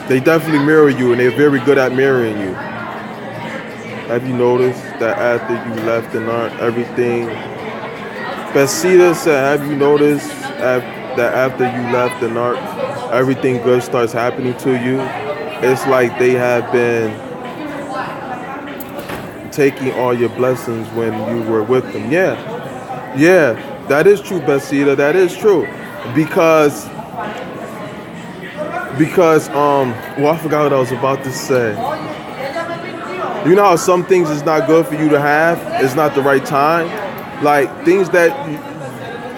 They definitely mirror you, and they're very good at mirroring you. Have you noticed that after you left the narc, everything... Besita said, have you noticed that after you left the narc, everything good starts happening to you? It's like they have been taking all your blessings when you were with them. Yeah, that is true, Besita. That is true. Because I forgot what I was about to say. You know how some things is not good for you to have? It's not the right time. Like things that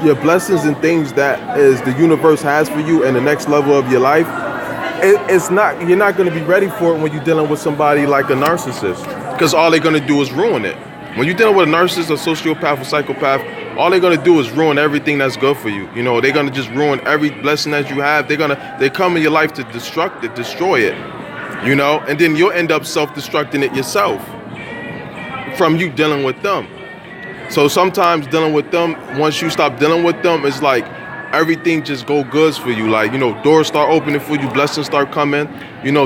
your blessings and things that is the universe has for you and the next level of your life, you're not going to be ready for it when you're dealing with somebody like a narcissist, because all they're going to do is ruin it. When you're dealing with a narcissist, a sociopath, or psychopath, all they're gonna do is ruin everything that's good for you. They're gonna just ruin every blessing that you have. They come in your life to destroy it. And then you'll end up self-destructing it yourself from you dealing with them. So sometimes dealing with them, once you stop dealing with them, it's like everything just go goods for you. Like, doors start opening for you, blessings start coming,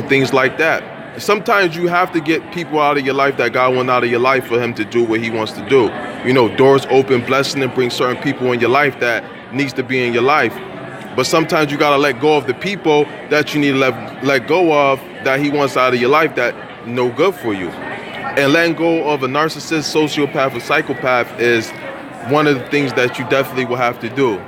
things like that. Sometimes you have to get people out of your life that God wants out of your life for him to do what he wants to do. Doors open, blessing, and bring certain people in your life that needs to be in your life. But sometimes you got to let go of the people that you need to let go of, that he wants out of your life, that no good for you. And letting go of a narcissist, sociopath, or psychopath is one of the things that you definitely will have to do.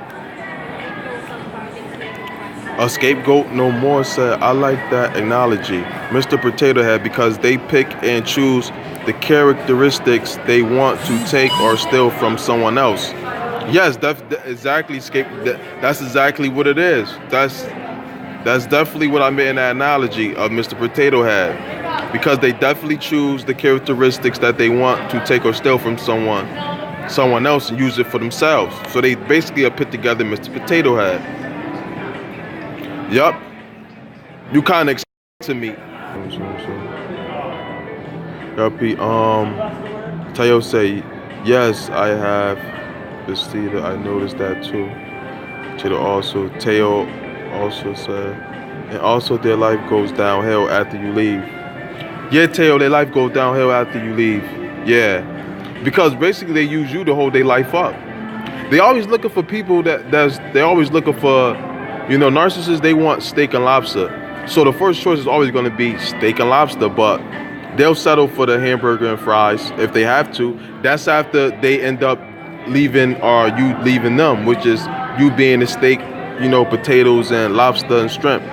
A scapegoat no more said, I like that analogy, Mr. Potato Head, because they pick and choose the characteristics they want to take or steal from someone else. Yes, exactly. That's exactly what it is. That's definitely what I meant in that analogy of Mr. Potato Head, because they definitely choose the characteristics that they want to take or steal from someone else, and use it for themselves. So they basically have put together Mr. Potato Head. Yup. You kind of to me. Yuppie. Tayo say, yes, I have. Vestida, I noticed that too. Teo also said, and also their life goes downhill after you leave. Yeah, Teo, their life goes downhill after you leave. Yeah, because basically they use you to hold their life up. They always looking for people they always looking for, narcissists. They want steak and lobster. So the first choice is always going to be steak and lobster, but they'll settle for the hamburger and fries if they have to. That's after they end up leaving, or you leaving them, which is you being the steak, potatoes and lobster and shrimp.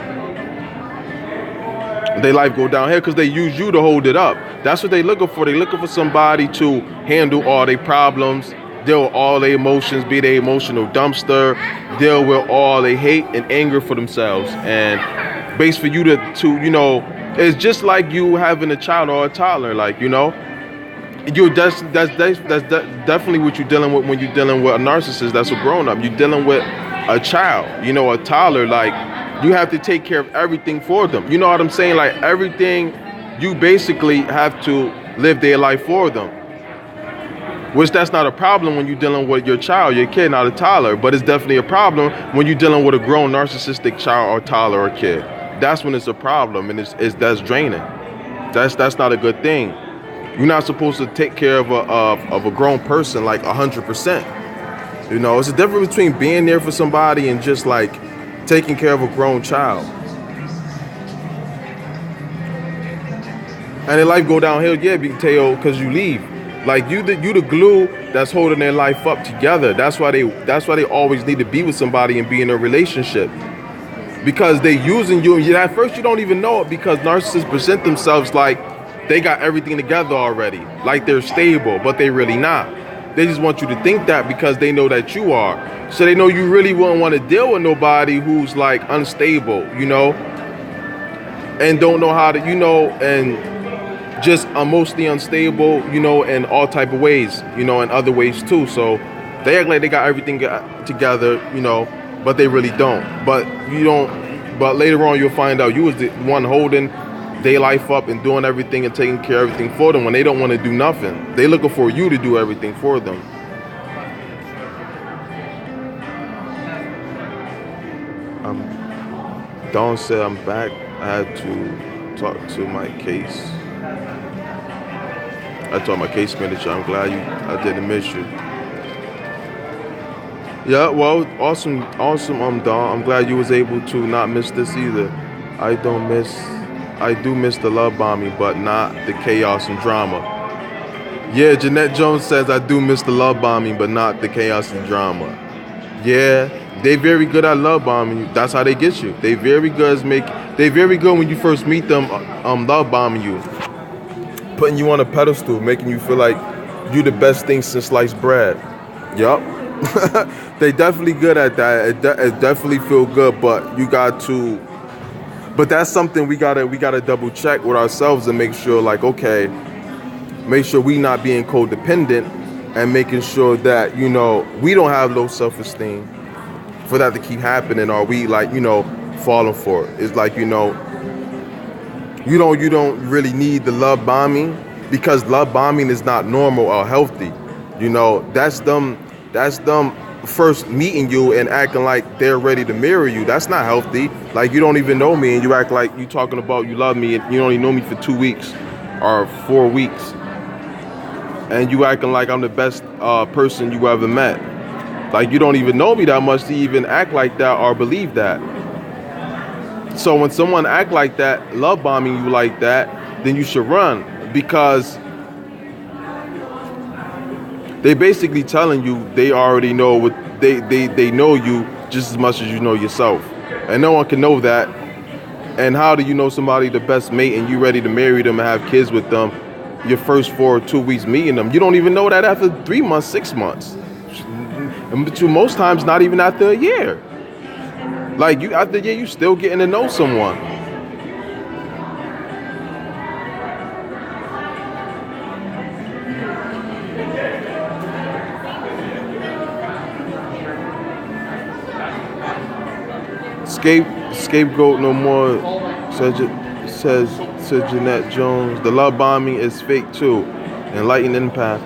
Their life go down here because they use you to hold it up. That's what they looking for. They looking for somebody to handle all their problems, deal with all their emotions, be their emotional dumpster, deal with all they hate and anger for themselves, and base for you to it's just like you having a child or a toddler, that's definitely what you're dealing with when you're dealing with a narcissist. That's a grown up. You're dealing with a child, a toddler. Like, you have to take care of everything for them. You know what I'm saying? Like, everything, you basically have to live their life for them. Which that's not a problem when you're dealing with your child, your kid, not a toddler. But it's definitely a problem when you're dealing with a grown narcissistic child or toddler or kid. That's when it's a problem, and that's draining. That's not a good thing. You're not supposed to take care of a grown person like 100%. It's a difference between being there for somebody and just like taking care of a grown child. And their life go downhill, yeah, because you leave. Like, you the glue that's holding their life up together. That's why they always need to be with somebody and be in a relationship. Because they using you, and at first you don't even know it, because narcissists present themselves like they got everything together already, like they're stable, but they really not. They just want you to think that because they know that you are. So they know you really wouldn't want to deal with nobody who's like unstable, and don't know how to, and just emotionally unstable, in all type of ways, in other ways too. So they act like they got everything together, but they really don't. But later on you'll find out you was the one holding their life up and doing everything and taking care of everything for them when they don't want to do nothing. They looking for you to do everything for them. Dawn said, I'm back. I had to talk to my case. I told my case manager, I'm glad I didn't miss you. Yeah, well, awesome, Dawn. I'm glad you was able to not miss this either. I do miss the love bombing, but not the chaos and drama. Yeah, Jeanette Jones says, I do miss the love bombing, but not the chaos and drama. Yeah, they very good at love bombing you. That's how they get you. They very good when you first meet them, love bombing you. Putting you on a pedestal, making you feel like you the best thing since sliced bread. Yup. They definitely good at that. It definitely feel good, but but that's something we gotta double check with ourselves and make sure, like, okay, make sure we not being codependent, and making sure that, we don't have low self-esteem for that to keep happening, or we falling for it. It's like, you don't really need the love bombing, because love bombing is not normal or healthy. That's them first meeting you and acting like they're ready to marry you. That's not healthy. Like, you don't even know me and you act like you talking about you love me, and you only know me for 2 weeks or 4 weeks, and you acting like I'm the best person you ever met. Like, you don't even know me that much to even act like that or believe that. So when someone act like that, love bombing you like that, then you should run, because they basically telling you they already know what they know you just as much as you know yourself, and no one can know that. And how do you know somebody the best mate and you ready to marry them and have kids with them your first 4 or 2 weeks meeting them? You don't even know that after 3 months, 6 months. And but most times, not even after a year. Like you after a year, you still getting to know someone. Scapegoat no more, says Jeanette Jones. The love bombing is fake too. Enlightened empath.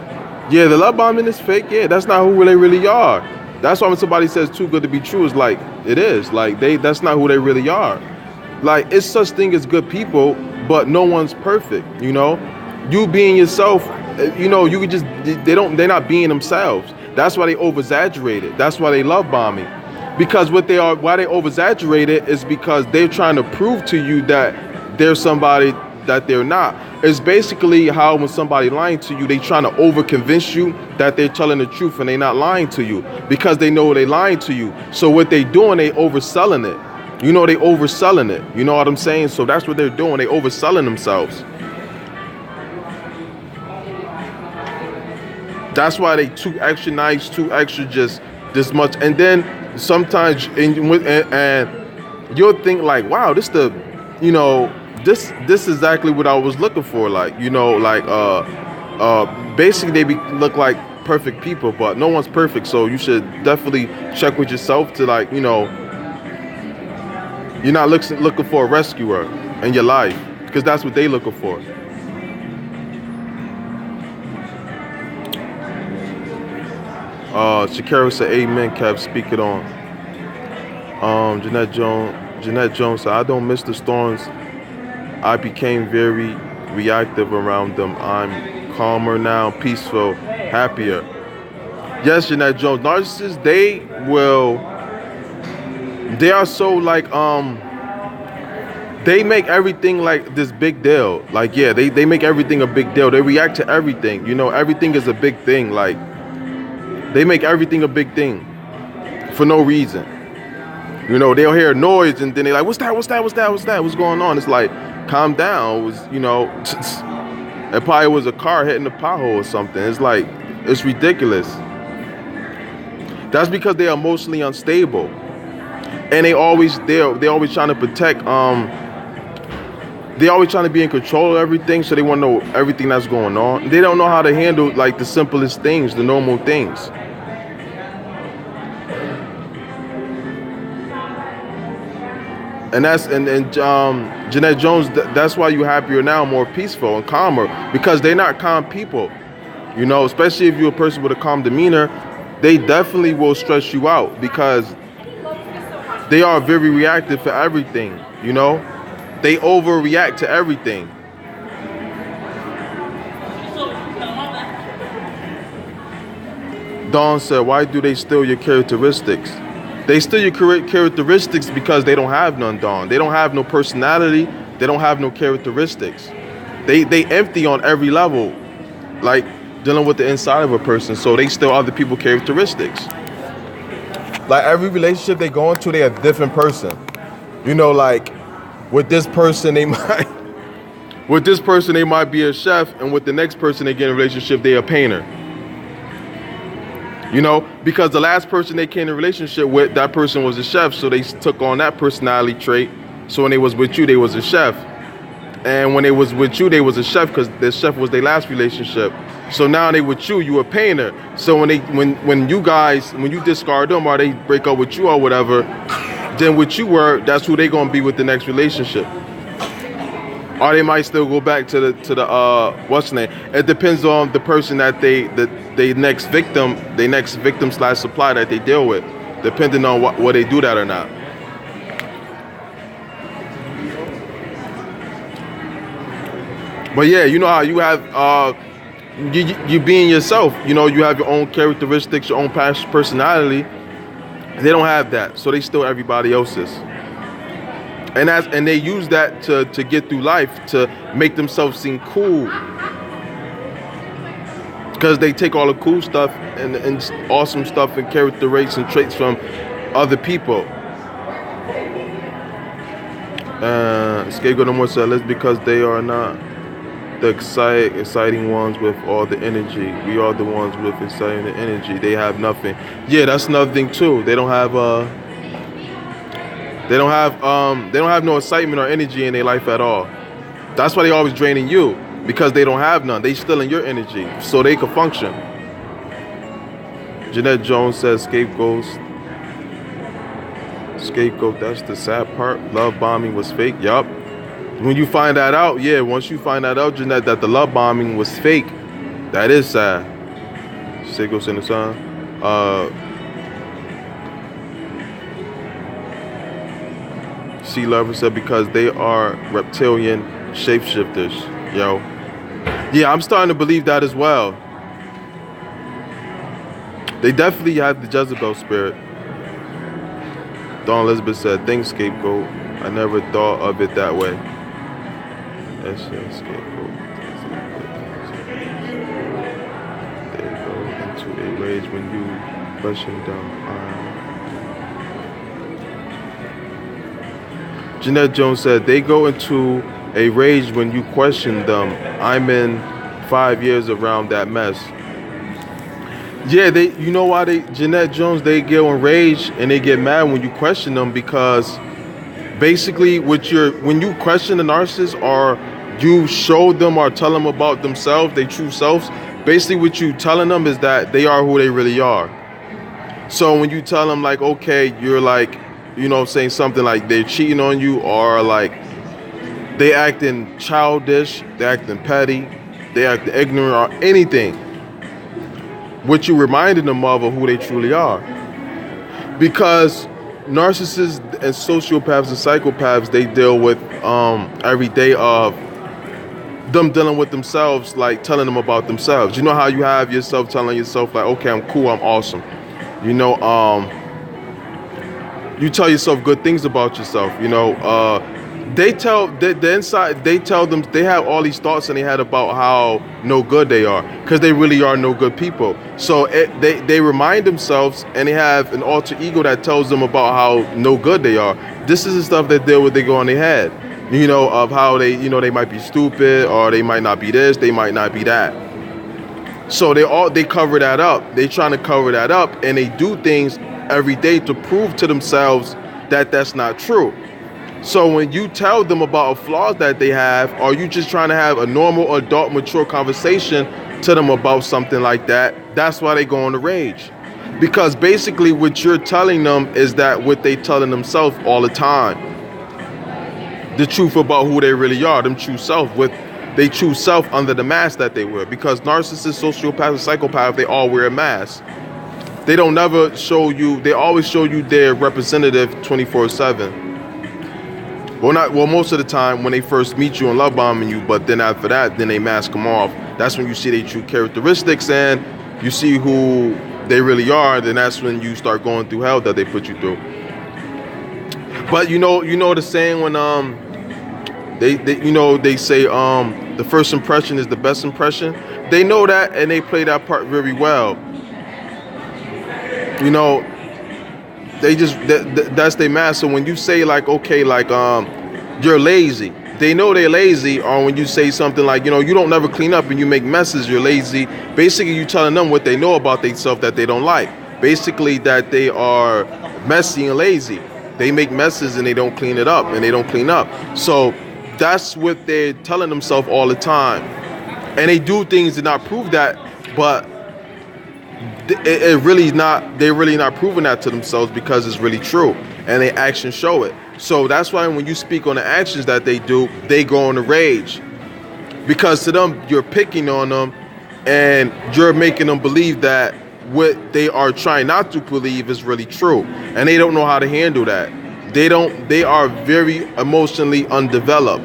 Yeah, the love bombing is fake. Yeah, that's not who they really are. That's why when somebody says too good to be true, it's like it is. Like that's not who they really are. Like it's such thing as good people, but no one's perfect. You know, you being yourself. You know, you could just they're not being themselves. That's why they over exaggerate it. That's why they love bombing. Because why they over-exaggerate it is because they're trying to prove to you that they're somebody that they're not. It's basically how when somebody lying to you, they trying to over-convince you that they're telling the truth and they're not lying to you because they know they're lying to you. So what they doing, they overselling it. You know, they overselling it. You know what I'm saying? So that's what they're doing. They overselling themselves. That's why they too extra nice, too extra just this much. And then sometimes and you'll think like, wow, this is exactly what I was looking for. Like, you know, like basically they look like perfect people, but no one's perfect. So you should definitely check with yourself to, like, you know, you're not looking for a rescuer in your life, because that's what they looking for. Shakira said, amen, Kev, speak it on. Jeanette Jones said, I don't miss the storms. I became very reactive around them. I'm calmer now, peaceful, happier. Yes, Jeanette Jones, narcissists, they are so like, they make everything like this big deal. Like, yeah, they make everything a big deal. They react to everything. You know, everything is a big thing. Like, they make everything a big thing for no reason. You know, they'll hear a noise and then they're like, what's that? What's going on? It's like, calm down. It was, you know, it probably was a car hitting a pothole or something. It's like, it's ridiculous. That's because they're emotionally unstable. And they're always trying to protect, they're always trying to be in control of everything, so they want to know everything that's going on. They don't know how to handle like the simplest things, the normal things. And Jeanette Jones, that's why you're happier now, more peaceful and calmer, because they're not calm people. You know, especially if you're a person with a calm demeanor, they definitely will stress you out because they are very reactive for everything, you know? They overreact to everything. Dawn said, why do they steal your characteristics? They steal your characteristics because they don't have none, Dawn. They don't have no personality. They don't have no characteristics. They empty on every level, like dealing with the inside of a person. So they steal other people's characteristics. Like every relationship they go into, they're a different person. You know, like with this person they might be a chef, and with the next person they get in a relationship, they're a painter. You know, because the last person they came in a relationship with, that person was a chef, so they took on that personality trait. So when they was with you, they was a chef. And when they was with you, they was a chef because the chef was their last relationship. So now they with you a painter. So when you discard them or they break up with you or whatever, then what you were, that's who they gonna be with the next relationship. Or they might still go back to the what's the name? It depends on the person that they next victim / supply that they deal with, depending on what they do that or not. But yeah, you know how you have you being yourself. You know, you have your own characteristics, your own personality. They don't have that, so they steal everybody else's. And they use that to get through life, to make themselves seem cool. Because they take all the cool stuff and awesome stuff and character traits and traits from other people. Scapegoat no more said, that's because they are not the exciting ones with all the energy. We are the ones with exciting the energy. They have nothing. Yeah, that's another thing too. They don't have no excitement or energy in their life at all. That's why they always draining you, because they don't have none. They stealing your energy so they can function. Jeanette Jones says scapegoat, that's the sad part. Love bombing was fake. Yup. When you find that out, yeah, once you find that out, Jeanette, that the love bombing was fake, that is sad. Sigos in the sun. Sea Lover said because they are reptilian shapeshifters. Yo. Yeah, I'm starting to believe that as well. They definitely have the Jezebel spirit. Dawn Elizabeth said, thanks, scapegoat. I never thought of it that way. That's just scapegoat. They go into a rage when you question them. Jeanette Jones said, they go into a rage when you question them. I'm in 5 years around that mess. Yeah, you know why Jeanette Jones, they get enraged and they get mad when you question them, because basically when you question the narcissist, or you show them or tell them about themselves, their true selves, basically what you telling them is that they are who they really are. So when you tell them like, okay, you're like, saying something like they're cheating on you, or like they acting childish, they acting petty, they acting ignorant, or anything, what you reminded them of who they truly are. Because narcissists and sociopaths and psychopaths, they deal with every day of them dealing with themselves, like telling them about themselves. You know how you have yourself telling yourself like, okay, I'm cool, I'm awesome. You tell yourself good things about yourself. They tell the inside. They tell them they have all these thoughts in their head about how no good they are, because they really are no good people. So they remind themselves, and they have an alter ego that tells them about how no good they are. This is the stuff that they go on their head. Of how they might be stupid, or they might not be this, they might not be that. So they cover that up. They trying to cover that up, and they do things every day to prove to themselves that that's not true. So when you tell them about a flaw that they have, or you just trying to have a normal, adult, mature conversation to them about something like that, that's why they go on the rage. Because basically what you're telling them is that what they telling themselves all the time. The truth about who they really are, them true self, with they true self under the mask that they wear. Because narcissists, sociopaths, and psychopaths, they all wear a mask. They don't never show you, they always show you their representative 24/7. Well, most of the time when they first meet you and love bombing you, but then after that, then they mask them off. That's when you see their true characteristics and you see who they really are. Then that's when you start going through hell that they put you through. But you know the saying when they say the first impression is the best impression. They know that, and they play that part very well. That's their mask. So when you say like, okay, like you're lazy, they know they're lazy. Or when you say something like, you don't never clean up and you make messes, you're lazy. Basically, you telling them what they know about themselves that they don't like. Basically, that they are messy and lazy. They make messes and they don't clean it up, and they don't clean up. So that's what they're telling themselves all the time. And they do things to not prove that, but they're really not proving that to themselves, because it's really true, and their actions show it. So that's why when you speak on the actions that they do, they go on a rage, because to them you're picking on them and you're making them believe that what they are trying not to believe is really true, and they don't know how to handle that. They are very emotionally undeveloped,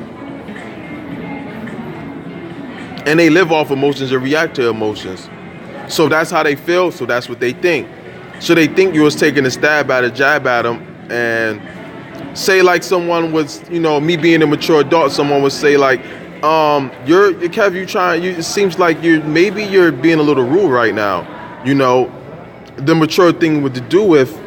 and they live off emotions and react to emotions. So that's how they feel, so that's what they think. So they think you was taking a jab at them, and say like someone was, me being a mature adult, someone would say like, Kev, it seems like you're being a little rude right now. The mature thing would to do with,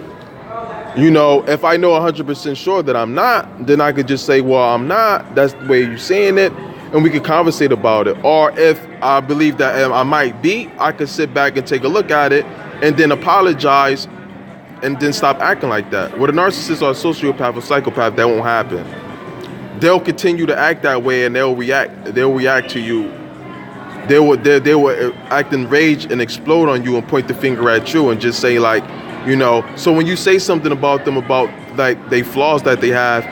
if I know 100% sure that I'm not, then I could just say, well, I'm not. That's the way you're saying it. and we could conversate about it. Or if I believe that I might be, I could sit back and take a look at it and then apologize and then stop acting like that. With a narcissist or a sociopath or psychopath, that won't happen. They'll continue to act that way, and they'll react to you. They will act in rage and explode on you and point the finger at you and just say, like, you know. So when you say something about them, about like they flaws that they have,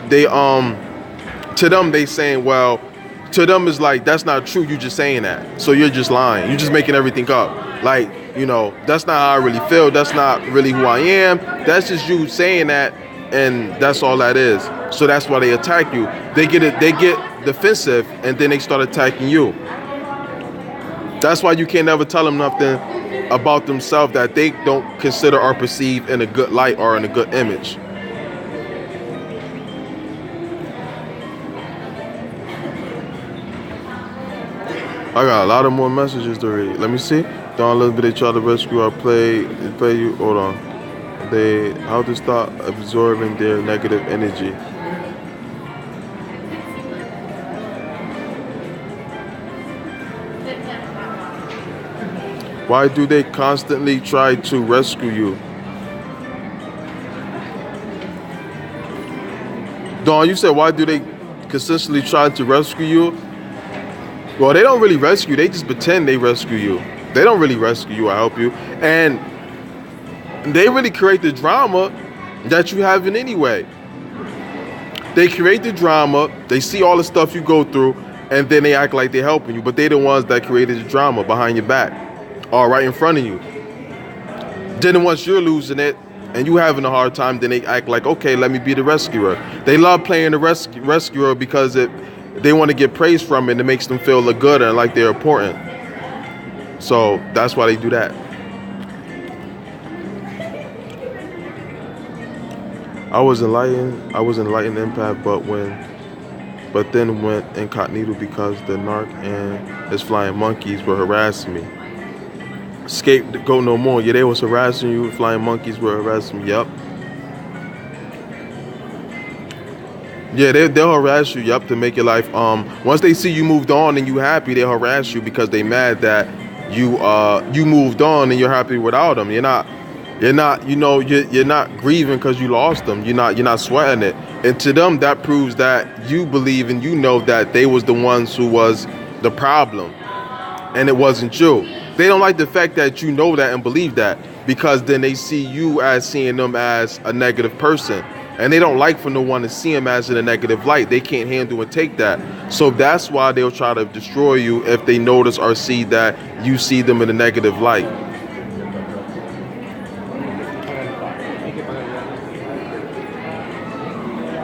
they to them they saying, well, to them it's like, that's not true, you just saying that, so you're just lying, you're just making everything up, like, you know, that's not how I really feel, that's not really who I am, that's just you saying that, and that's all that is. So that's why they attack you. They get defensive, and then they start attacking you. That's why you can't ever tell them nothing about themselves that they don't consider or perceive in a good light or in a good image. I got a lot of more messages to read. Let me see. Don Elizabeth, they try to rescue or play you. Hold on. How to stop absorbing their negative energy. Why do they constantly try to rescue you? Dawn, you said, why do they consistently try to rescue you? Well, they don't really rescue. They just pretend they rescue you. They don't really rescue you or help you. And they really create the drama that you have in anyway. They create the drama. They see all the stuff you go through, and then they act like they're helping you. But they're the ones that created the drama behind your back, or right in front of you. Then once you're losing it and you having a hard time, then they act like, okay, let me be the rescuer. They love playing the rescuer because they want to get praise from it, and it makes them feel look good and like they're important. So that's why they do that. I was enlightened empath, but then went incognito because the narc and his flying monkeys were harassing me. Scapegoat no more. Yeah, they was harassing you. Flying monkeys were harassing me. Yep. Yeah, they'll harass you. Yep, to make your life. Once they see you moved on and you happy, they'll harass you because they mad that you moved on and you're happy without them. You're not. You're not grieving because you lost them. You're not sweating it. And to them, that proves that you believe and you know that they was the ones who was the problem, and it wasn't you. They don't like the fact that you know that and believe that, because then they see you as seeing them as a negative person, and they don't like for no one to see them as in a negative light. They can't handle and take that. So that's why they'll try to destroy you if they notice or see that you see them in a negative light.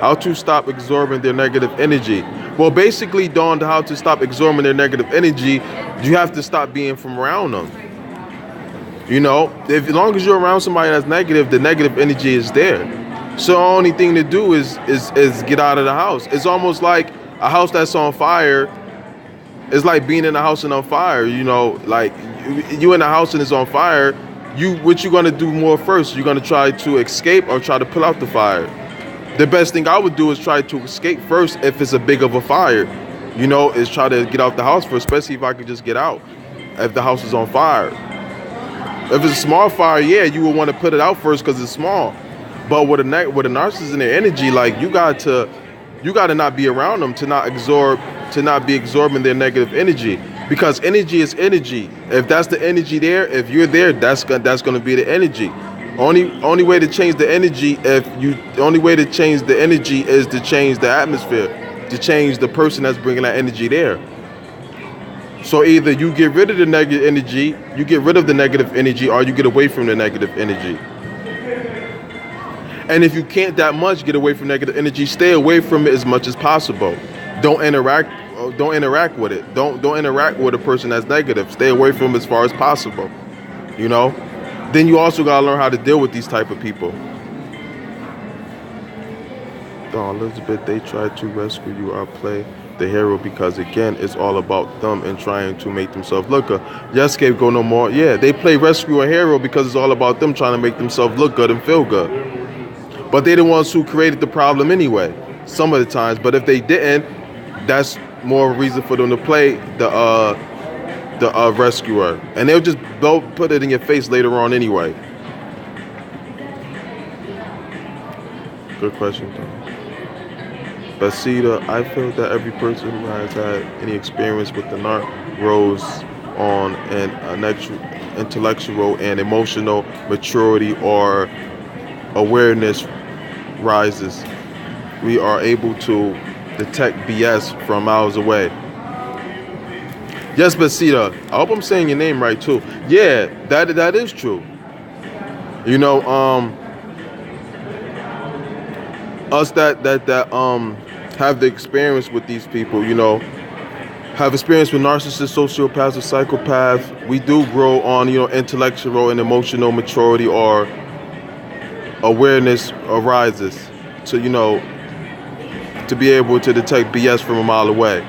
How to stop absorbing their negative energy. Well, basically, Dawn, how to stop absorbing their negative energy, you have to stop being from around them. You know, as long as you're around somebody that's negative, the negative energy is there. So the only thing to do is get out of the house. It's almost like a house that's on fire. It's like being in a house and on fire. You know, like you in a house and it's on fire. What you gonna do more first? You're gonna try to escape or try to pull out the fire? The best thing I would do is try to escape first if it's a big of a fire. You know, is try to get out the house first, especially if I could just get out if the house is on fire. If it's a small fire, yeah, you would want to put it out first because it's small. But with a narcissist in their energy, like you got to not be around them to not be absorbing their negative energy, because energy is energy. If that's the energy there, if you're there, that's gonna be the energy. Only way to change the energy is to change the atmosphere, to change the person that's bringing that energy there. So either you get rid of the negative energy, you get rid of the negative energy, or you get away from the negative energy. And if you can't that much get away from negative energy, stay away from it as much as possible. Don't interact with it. Don't interact with a person that's negative. Stay away from it as far as possible. You know? Then you also gotta learn how to deal with these type of people. Dawn Elizabeth, they try to rescue you or play the hero because, again, it's all about them and trying to make themselves look good. Yes, scapegoat no more. Yeah, they play rescue or hero because it's all about them trying to make themselves look good and feel good. But they're the ones who created the problem anyway, some of the times. But if they didn't, that's more reason for them to play the rescuer, and they'll just put it in your face later on anyway. Good question, though. Basita, I feel that every person who has had any experience with the narc grows on an intellectual and emotional maturity or awareness rises. We are able to detect BS from miles away. Yes, Basita. I hope I'm saying your name right too. Yeah, that is true. You know, us that have the experience with these people, you know, have experience with narcissists, sociopaths, or psychopaths, we do grow on, you know, intellectual and emotional maturity or awareness arises to, you know, to be able to detect BS from a mile away.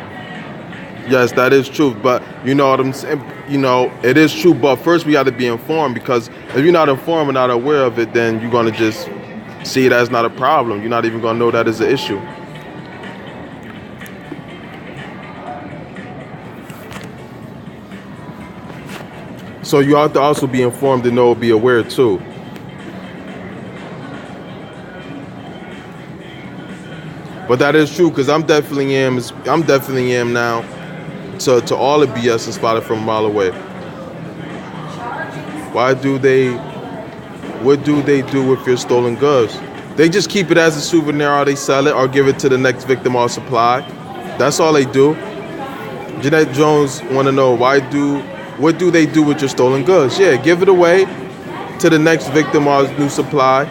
Yes, that is true, but you know what I'm saying? You know, it is true, but first we got to be informed, because if you're not informed and not aware of it, then you're going to just see it as not a problem. You're not even going to know that is an issue. So you have to also be informed and know, be aware too. But that is true, because I'm definitely am now to all the BS and spotted from a mile away. What do they do with your stolen goods? They just keep it as a souvenir, or they sell it, or give it to the next victim or supply. That's all they do. Jeanette Jones want to know what do they do with your stolen goods? Yeah, give it away to the next victim or new supply,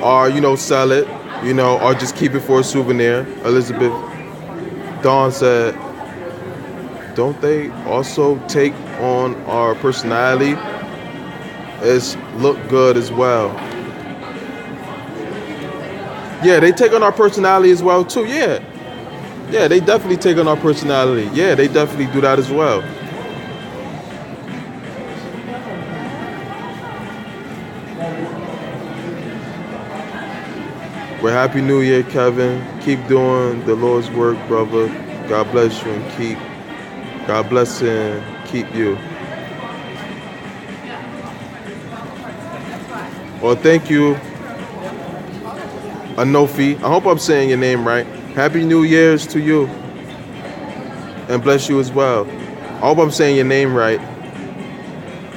or, you know, sell it, you know, or just keep it for a souvenir. Elizabeth Dawn said, don't they also take on our personality? It's look good as well. Yeah, they take on our personality as well too. Yeah, they definitely take on our personality. Yeah, they definitely do that as well. Well, Happy New Year, Kevin. Keep doing the Lord's work, brother. God bless you and God bless and keep you. Well, thank you, Anofi. I hope I'm saying your name right. Happy New Year's to you. And bless you as well. I hope I'm saying your name right.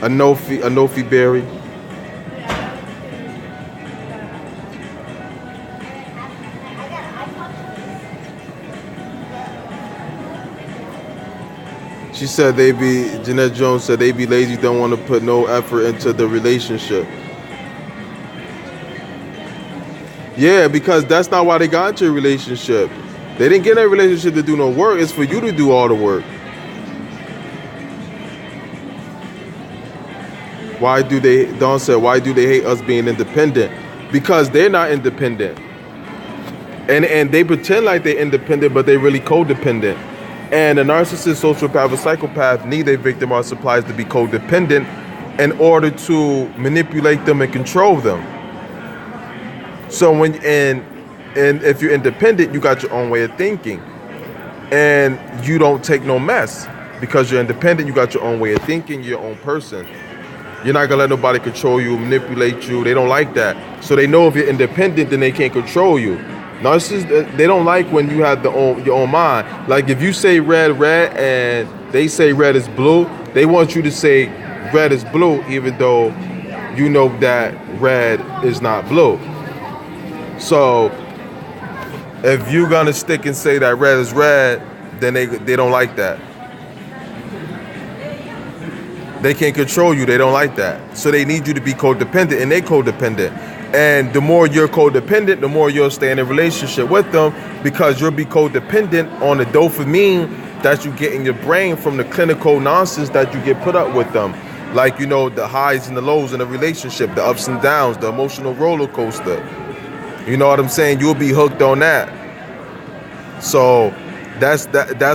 Anofi Berry. She said Jeanette Jones said they be lazy, don't want to put no effort into the relationship. Yeah, because that's not why they got into a relationship. They didn't get in a relationship to do no work. It's for you to do all the work. Dawn said, why do they hate us being independent? Because they're not independent. And they pretend like they're independent, but they're really codependent. And a narcissist, sociopath, or psychopath need a victim or supplies to be codependent in order to manipulate them and control them. So and if you're independent, you got your own way of thinking, and you don't take no mess because you're independent. You got your own way of thinking, your own person. You're not gonna let nobody control you, manipulate you. They don't like that. So they know if you're independent, then they can't control you. Narcissists, they don't like when you have your own mind. Like if you say red, and they say red is blue, they want you to say red is blue, even though you know that red is not blue. So if you're gonna stick and say that red is red, then they don't like that. They can't control you. They don't like that. So they need you to be codependent, and they codependent. And the more you're codependent, the more you'll stay in a relationship with them, because you'll be codependent on the dopamine that you get in your brain from the clinical nonsense that you get put up with them. Like, you know, the highs and the lows in a relationship, the ups and downs, the emotional roller coaster. You know what I'm saying? You'll be hooked on that. So that's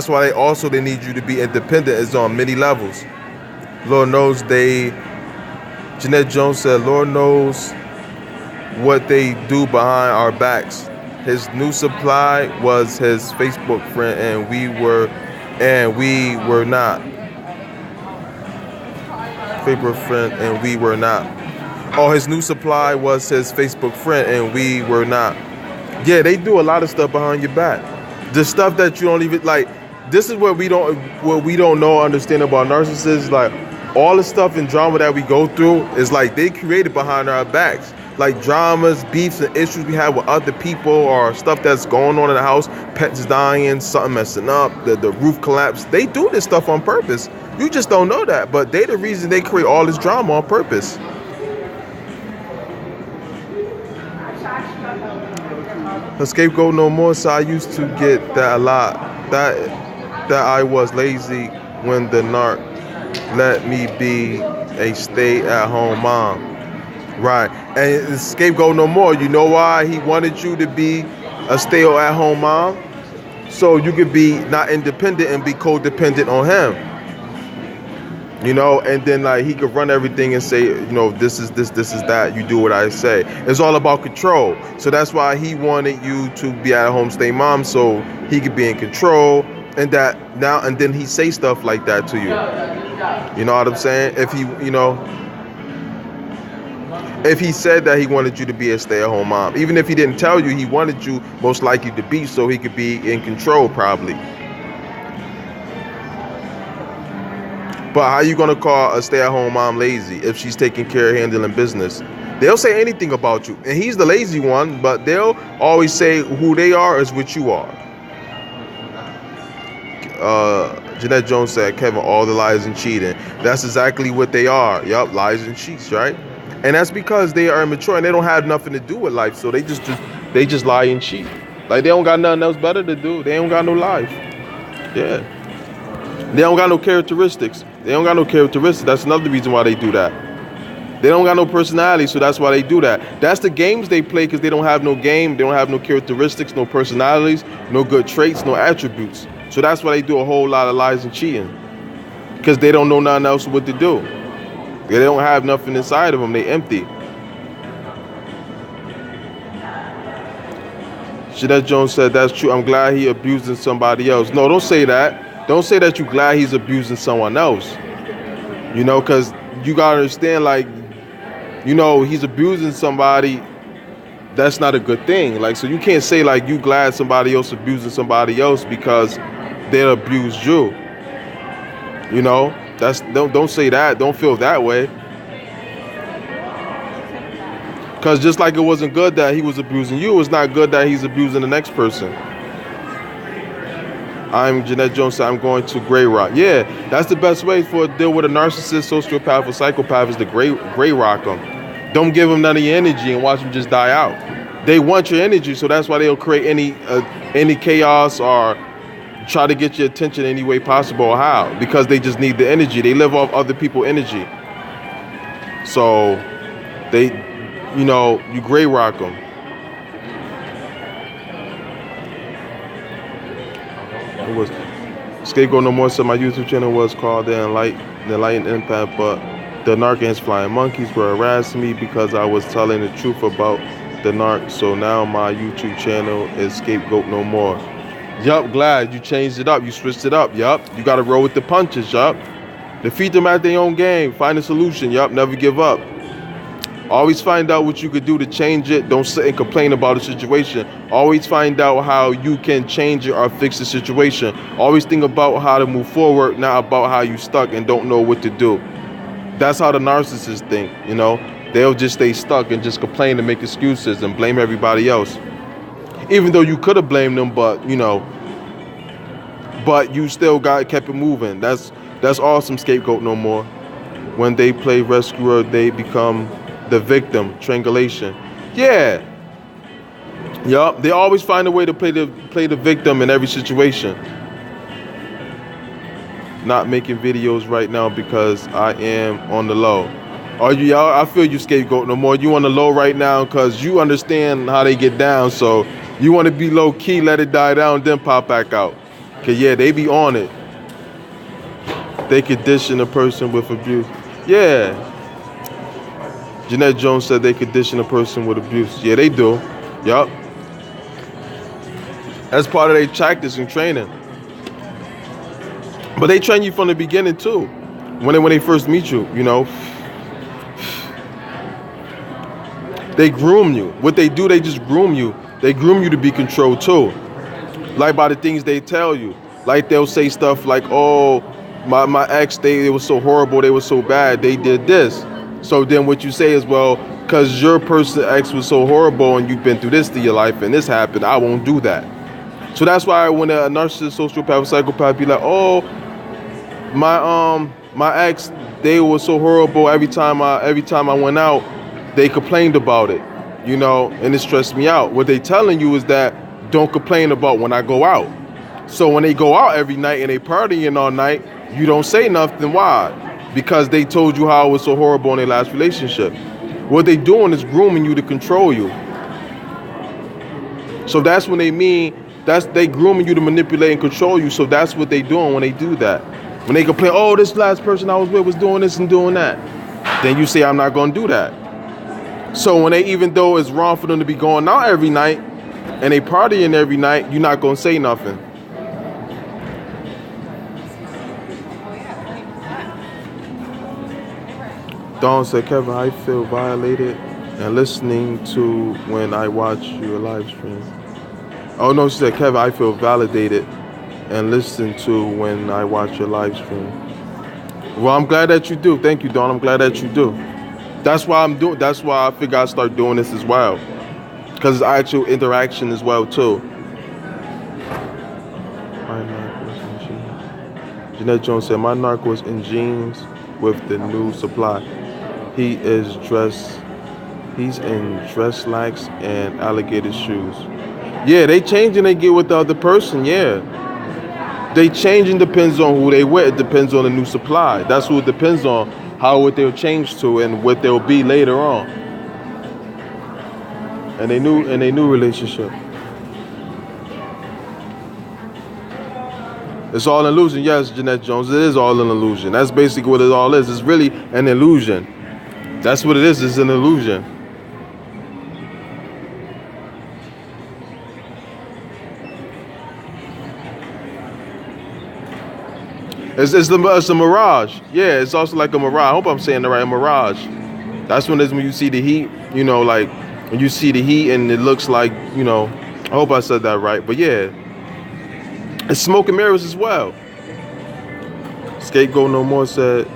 why they need you to be independent. It's on many levels. Lord knows Jeanette Jones said, Lord knows what they do behind our backs. His new supply was his Facebook friend, and we were and we were not. Facebook friend, and we were not. Oh, his new supply was his Facebook friend, and we were not. Yeah, they do a lot of stuff behind your back. The stuff that you don't even like. This is what we don't know or understand about narcissists. Like all the stuff and drama that we go through is like they created behind our backs. Like dramas, beefs, and issues we have with other people, or stuff that's going on in the house, pets dying, something messing up, the roof collapsed. They do this stuff on purpose. You just don't know that, but they the reason they create all this drama on purpose. The scapegoat no more, so I used to get that a lot. That I was lazy when the narc let me be a stay-at-home mom. Right. And the scapegoat no more. You know why he wanted you to be a stay-at-home mom? So you could be not independent and be codependent on him. You know, and then like he could run everything and say, you know, this is that, you do what I say. It's all about control. So that's why he wanted you to be at home stay mom, so he could be in control, and that now and then he say stuff like that to you. You know what I'm saying? If he, you know, if he said that he wanted you to be a stay-at-home mom, even if he didn't tell you, he wanted you most likely to be, so he could be in control probably. But how you gonna call a stay-at-home mom lazy if she's taking care of handling business? They'll say anything about you, and he's the lazy one, but they'll always say who they are is what you are. Jeanette Jones said, Kevin, all the lies and cheating. That's exactly what they are. Yup, lies and cheats, right? And that's because they are immature and they don't have nothing to do with life, so they just lie and cheat. Like they don't got nothing else better to do. They don't got no life. Yeah. They don't got no characteristics. They don't got no characteristics. That's another reason why they do that. They don't got no personality, so that's why they do that. That's the games they play because they don't have no game. They don't have no characteristics, no personalities, no good traits, no attributes. So that's why they do a whole lot of lies and cheating, because they don't know nothing else what to do. They don't have nothing inside of them. They empty. Jeanette Jones said, that's true. I'm glad he abusing somebody else. No, don't say that. Don't say that you're glad he's abusing someone else. You know, because you got to understand, like, you know, he's abusing somebody. That's not a good thing. Like, so you can't say, like, you glad somebody else abusing somebody else because they abused you. You know, don't say that. Don't feel that way. Because just like it wasn't good that he was abusing you, it's not good that he's abusing the next person. I'm Jeanette Jones. I'm going to Grey Rock. Yeah, that's the best way for deal with a narcissist, sociopath, or psychopath is to gray rock them. Don't give them none of your energy and watch them just die out. They want your energy, so that's why they'll create any chaos or try to get your attention any way possible. Or how? Because they just need the energy. They live off other people's energy. So they, you know, you gray rock them. It was Scapegoat No More said my YouTube channel was called The Enlightened Impact, but the narc and his flying monkeys were harassing me because I was telling the truth about the narc. So now my YouTube channel is Scapegoat No More. Yup, glad you changed it up. You switched it up. Yup, you got to roll with the punches. Yup, defeat them at their own game. Find a solution. Yup, never give up. Always find out what you could do to change it. Don't sit and complain about the situation. Always find out how you can change it or fix the situation. Always think about how to move forward, not about how you stuck and don't know what to do. That's how the narcissists think, you know. They'll just stay stuck and just complain and make excuses and blame everybody else. Even though you could have blamed them, but, you know, but you still kept it moving. That's awesome, Scapegoat No More. When they play rescuer, they become the victim. Triangulation. Yeah. Yup. They always find a way to play the victim in every situation. Not making videos right now because I am on the low. Are you, y'all? I feel you, Scapegoat No More. You on the low right now because you understand how they get down. So you want to be low key, let it die down, then pop back out. Cause yeah, they be on it. They condition a person with abuse. Yeah. Jeanette Jones said they condition a person with abuse. Yeah, they do. Yup. That's part of their tactics and training. But they train you from the beginning too. When they first meet you, you know. They groom you. What they do, they just groom you. They groom you to be controlled too. Like by the things they tell you. Like they'll say stuff like, oh, my ex, they were so horrible, they were so bad, they did this. So then what you say is, well, because your person ex was so horrible and you've been through this to your life and this happened, I won't do that. So that's why when a narcissist, sociopath, psychopath be like, oh, my ex, they were so horrible, every time I went out, they complained about it, you know, and it stressed me out. What they telling you is that don't complain about when I go out. So when they go out every night and they partying all night, you don't say nothing. Why? Because they told you how it was so horrible in their last relationship. What they doing is grooming you to control you. So that's when they mean, they grooming you to manipulate and control you. So that's what they doing when they do that. When they complain, oh, this last person I was with was doing this and doing that. Then you say, I'm not going to do that. So when they, even though it's wrong for them to be going out every night and they partying every night, you're not going to say nothing. Dawn said, Kevin, I feel violated and listening to when I watch your live stream. Oh no, she said, Kevin, I feel validated and listen to when I watch your live stream. Well, I'm glad that you do. Thank you, Dawn. I'm glad that you do. That's why I figure I start doing this as well. Because it's actual interaction as well too. Jeanette Jones said, my narc was in jeans with the new supply. He's in dress slacks and alligator shoes. Yeah, they change and they get with the other person, yeah. They change and depends on who they with. It depends on the new supply. That's who it depends on, how what they'll change to and what they'll be later on. And they new relationship. It's all an illusion. Yes, Jeanette Jones, it is all an illusion. That's basically what it all is. It's really an illusion. That's what it is. It's an illusion. It's a mirage. Yeah, it's also like a mirage. I hope I'm saying the right mirage. That's when you see the heat, you know, like when you see the heat and it looks like, you know, I hope I said that right. But yeah, it's smoke and mirrors as well. Scapegoat No More said,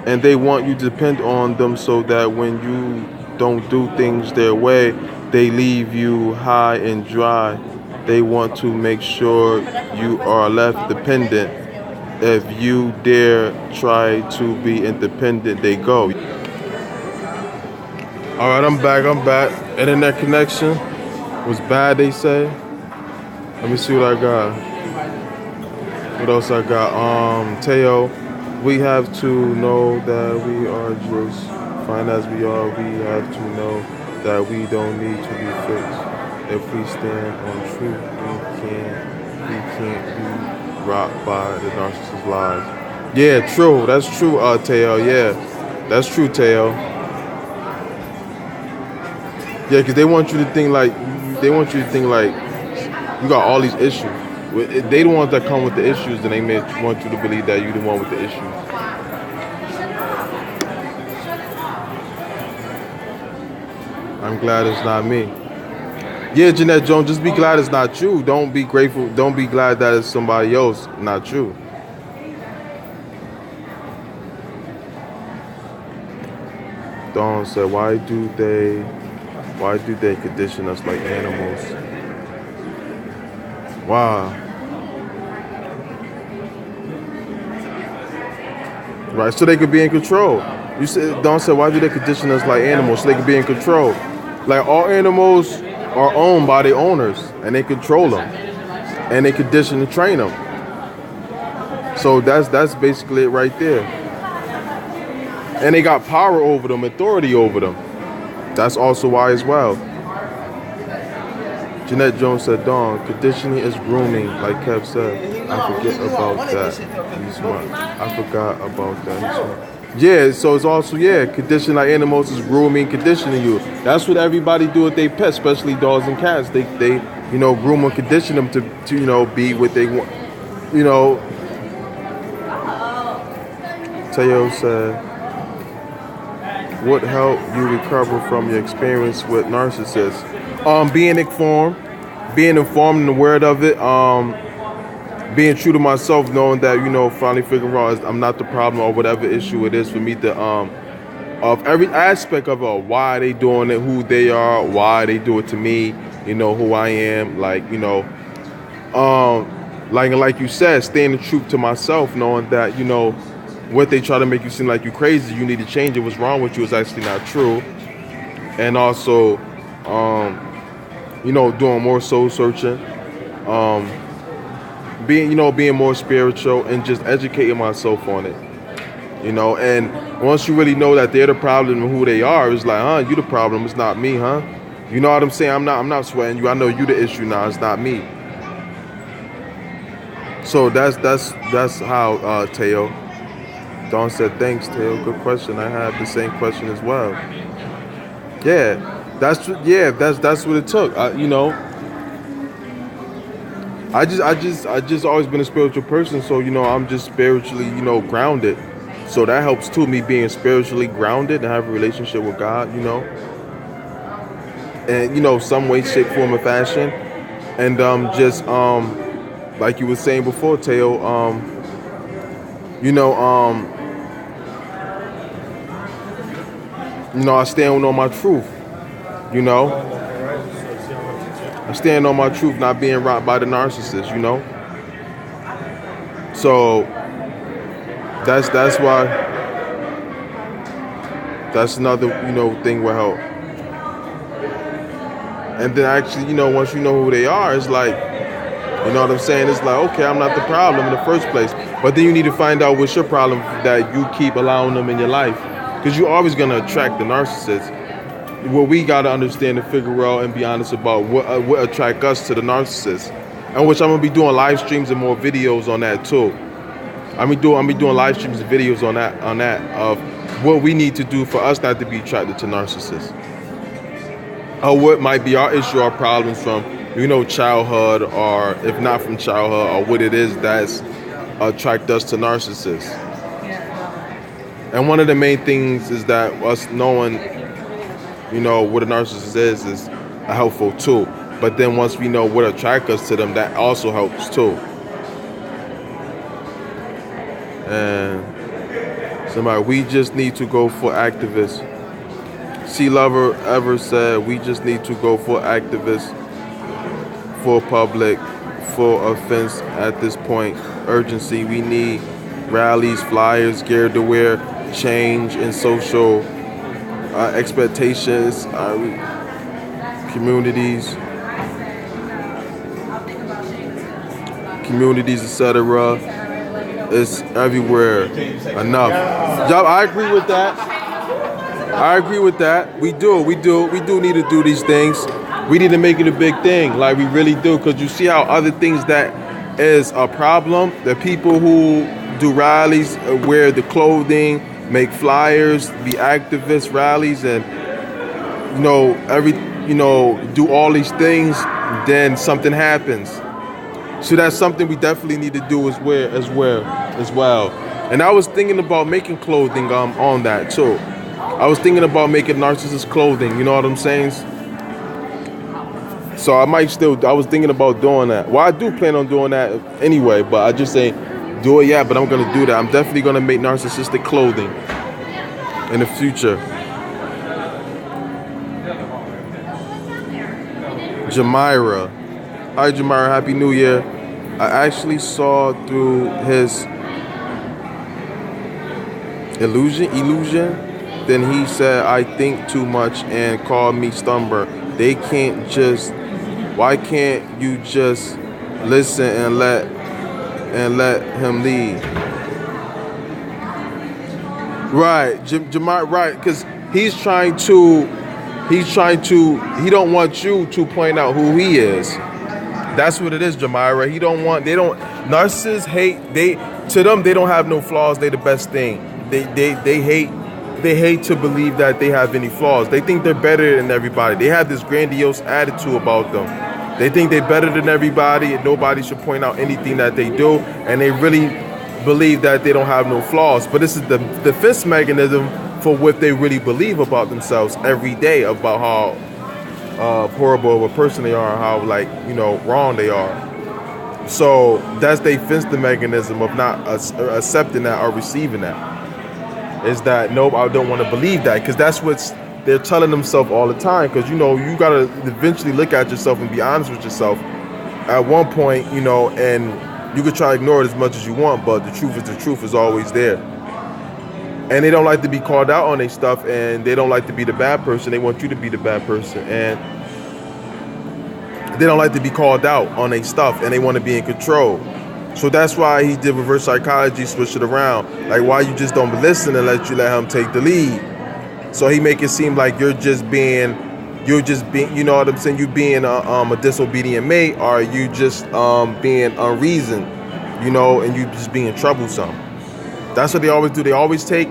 and they want you to depend on them so that when you don't do things their way, they leave you high and dry. They want to make sure you are left dependent. If you dare try to be independent, they go. All right, I'm back. Internet connection was bad, they say. Let me see what I got. What else I got? Teo, we have to know that we are just fine as we are. We have to know that we don't need to be fixed. If we stand on truth, we can't be rocked by the narcissist's lies. Yeah, true. That's true, Teo. Yeah, that's true, Teo. Yeah, because they want you to think like you got all these issues. They the ones that come with the issues, then they may want you to believe that you're the one with the issues. I'm glad it's not me. Yeah, Jeanette Jones, just be glad it's not you. Don't be grateful. Don't be glad that it's somebody else, not you. Dawn said, why do they condition us like animals? Wow. Right, so they could be in control. You said, Dawn said, why do they condition us like animals? So they could be in control. Like all animals are owned by their owners and they control them and they condition and train them. So that's basically it right there. And they got power over them, authority over them. That's also why as well. Jeanette Jones said, Dawn, conditioning is grooming, like Kev said. I forgot about that. He's smart. Yeah, so it's also, conditioning like animals is grooming, conditioning you. That's what everybody do with their pets, especially dogs and cats. They groom and condition them to be what they want, You know, Teo said, what helped you recover from your experience with narcissists? Being informed and aware of it. Being true to myself, knowing that, finally figuring out I'm not the problem or whatever issue it is for me to, of every aspect of it, why they doing it, who they are, why they do it to me, who I am, like you said, staying the truth to myself, knowing that, what they try to make you seem like you crazy, you need to change it, what's wrong with you is actually not true. And also, doing more soul searching, being more spiritual and just educating myself on it, and once you really know that they're the problem and who they are, it's like, you the problem, it's not me, you know what I'm saying? I'm not sweating you, I know you the issue now, it's not me. So that's how Teo. Dawn said, thanks, Teo, good question. I had the same question as well. Yeah, that's what it took. I just always been a spiritual person, so I'm just spiritually, grounded. So that helps too, me being spiritually grounded and have a relationship with God, and some way, shape, form, or fashion, and just like you were saying before, Teo, I stand on my truth, I stand on my truth, not being rocked by the narcissist, So that's why that's another, thing will help. And then actually, once you know who they are, it's like, you know what I'm saying? It's like, okay, I'm not the problem in the first place. But then you need to find out what's your problem that you keep allowing them in your life. Because you're always going to attract the narcissist. What we got to understand and figure out and be honest about what attract us to the narcissist. And which I'm going to be doing live streams and more videos on that too. I'm be doing live streams and videos on that of what we need to do for us not to be attracted to narcissists. Or what might be our issue, our problems from, childhood, or if not from childhood, or what it is that's attract us to narcissists. And one of the main things is that us knowing, what a narcissist is a helpful tool. But then once we know what attracts us to them, that also helps too. And somebody, we just need to go for activists. C Lover ever said, we just need to go for activists, for public, for offense at this point. Urgency, we need rallies, flyers, gear to wear, change in social expectations, communities, etc. It's everywhere. Enough. I agree with that. We do need to do these things. We need to make it a big thing, like we really do, because you see how other things that is a problem, the people who do rallies, wear the clothing, make flyers, be activists, rallies, and do all these things, then something happens. So that's something we definitely need to do as well. And I was thinking about making clothing on that too. I was thinking about making narcissist clothing, you know what I'm saying? So I was thinking about doing that. Well, I do plan on doing that anyway, but I just say do it yet, but I'm going to do that. I'm definitely going to make narcissistic clothing in the future. Jamira. Hi, Jamira. Happy New Year. I actually saw through his illusion. Then he said, I think too much and called me Stumber. Why can't you just listen and let him lead? Right, Jamar, right, because he don't want you to point out who he is. That's what it is, Jamira. Narcissists hate, to them, they don't have no flaws, they the best thing. They hate to believe that they have any flaws. They think they're better than everybody. They have this grandiose attitude about them. They think they're better than everybody and nobody should point out anything that they do. And they really believe that they don't have no flaws. But this is the defense mechanism for what they really believe about themselves every day, about how horrible of a person they are, how wrong they are. So that's their defense mechanism of not accepting that or receiving that. Is that no, I don't want to believe that, because that's what they're telling themselves all the time. Because you gotta eventually look at yourself and be honest with yourself. At one point, and you could try to ignore it as much as you want, but the truth is always there. And they don't like to be called out on their stuff, and they don't like to be the bad person. They want you to be the bad person, and they don't like to be called out on their stuff, and they want to be in control. So that's why he did reverse psychology, switch it around. Like, why you just don't listen and let him take the lead. So he make it seem like you're just being, you know what I'm saying? You being a disobedient mate, or you just being unreasoned, and you just being troublesome. That's what they always do. They always take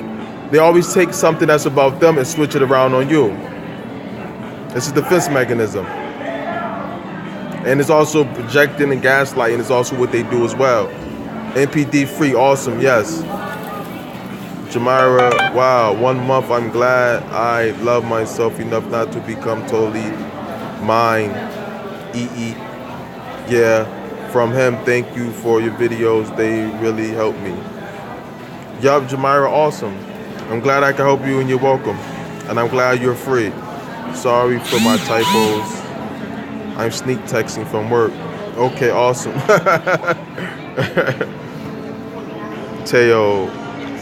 something that's about them and switch it around on you. It's a defense mechanism. And it's also projecting and gaslighting is also what they do as well. NPD free, awesome, yes. Jamira, wow, 1 month, I'm glad I love myself enough not to become totally mine. EE. Yeah, from him, thank you for your videos. They really help me. Yup, Jamira, awesome. I'm glad I can help you and you're welcome. And I'm glad you're free. Sorry for my typos. I'm sneak texting from work. Okay, awesome. Teo,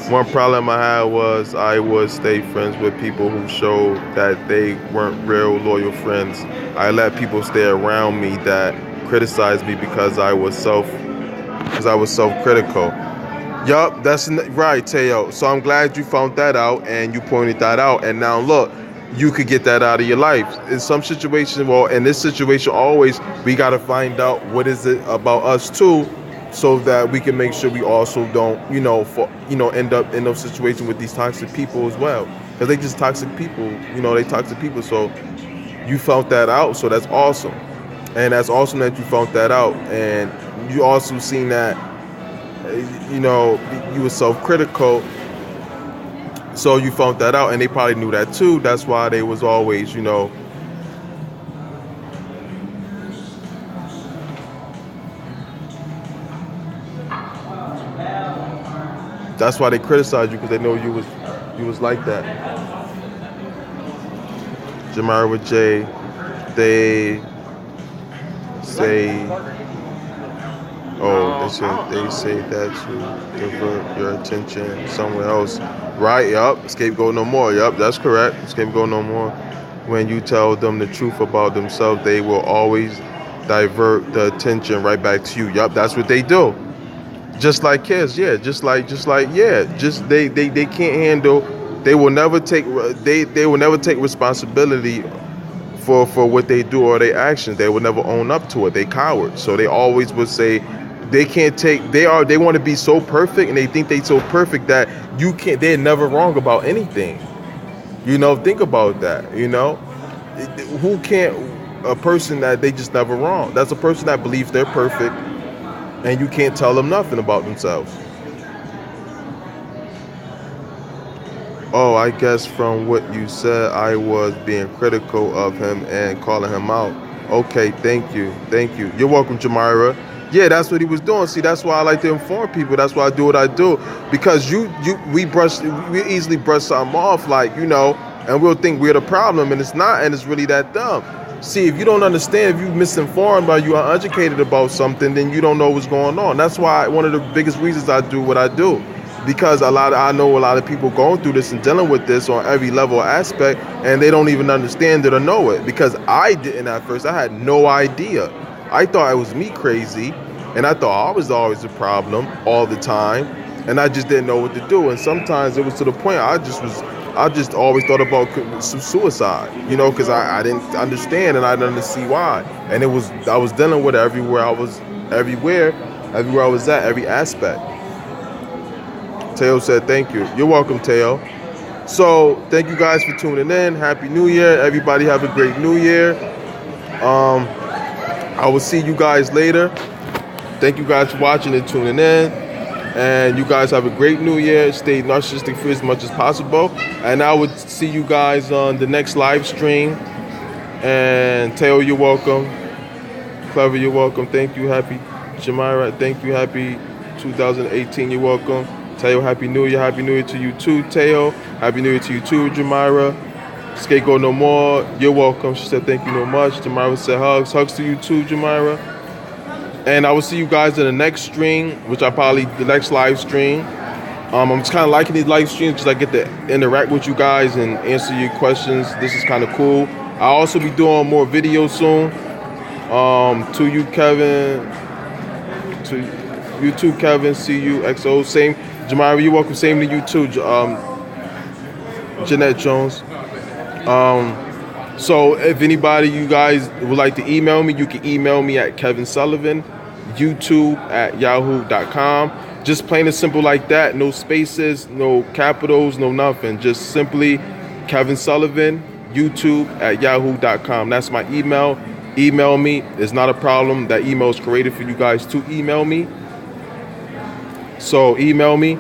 one problem I had was I would stay friends with people who showed that they weren't real loyal friends. I let people stay around me that criticized me because I was self-critical. Yup, that's right, Teo. So I'm glad you found that out and you pointed that out. And now look, you could get that out of your life. In some situation, well, in this situation, always we got to find out what is it about us too, so that we can make sure we also don't, end up in those situations with these toxic people as well. Because they just toxic people, they toxic people. So you found that out, so that's awesome. And that's awesome that you found that out. And you also seen that, you were self-critical. So you found that out, and they probably knew that too. That's why they was always, that's why they criticized you, because they know you was like that. Jamira with Jay, they say that to divert your attention somewhere else. Right, yup, scapegoat no more. Yup, that's correct. Scapegoat no more. When you tell them the truth about themselves, they will always divert the attention right back to you. Yup, that's what they do. Just like kids, yeah. Just like they can't handle. They will never take responsibility for what they do or their actions. They will never own up to it. They cowards. So they always would say they can't take. They want to be so perfect, and they think they so perfect that you can't. They're never wrong about anything. Think about that. Who can't? A person that they just never wrong. That's a person that believes they're perfect, and you can't tell them nothing about themselves. Oh, I guess from what you said, I was being critical of him and calling him out. Okay, thank you. You're welcome, Jamira. Yeah, that's what he was doing. See, that's why I like to inform people. That's why I do what I do. Because we easily brush something off, and we'll think we're the problem, and it's not, and it's really that dumb. See, if you don't understand, if you're misinformed or you are uneducated about something, then you don't know what's going on. That's why one of the biggest reasons I do what I do. Because I know a lot of people going through this and dealing with this on every level or aspect, and they don't even understand it or know it. Because I didn't at first. I had no idea. I thought it was me crazy, and I thought I was always a problem all the time, and I just didn't know what to do. And sometimes it was to the point I just always thought about suicide, because I didn't understand and I didn't see why. And I was dealing with it everywhere I was at, every aspect. Teo said, thank you. You're welcome, Teo. So thank you guys for tuning in. Happy New Year. Everybody have a great New Year. I will see you guys later. Thank you guys for watching and tuning in. And you guys have a great new year. Stay narcissistic free as much as possible. And I would see you guys on the next live stream. And Teo, you're welcome. Clever, you're welcome. Thank you. Happy Jamira, thank you. Happy 2018, you're welcome. Teo, Happy New Year. Happy New Year to you too, Teo. Happy New Year to you too, Jamira. Scapegoat No More, you're welcome. She said thank you no much. Jamira said hugs. Hugs to you too, Jamira. And I will see you guys in the next stream, which I probably, the next live stream. I'm just kind of liking these live streams because I get to interact with you guys and answer your questions. This is kind of cool. I'll also be doing more videos soon. To you, Kevin. To you too, Kevin. See you, XO. Same. Jamira, you're welcome. Same to you too, Jeanette Jones. So if anybody, you guys would like to email me, you can email me at kevinsullivan.youtube@yahoo.com. Just plain and simple like that. No spaces, no capitals, no nothing. Just simply Kevin Sullivan, youtube@yahoo.com. That's my email. Email me. It's not a problem. That email is created for you guys to email me. So email me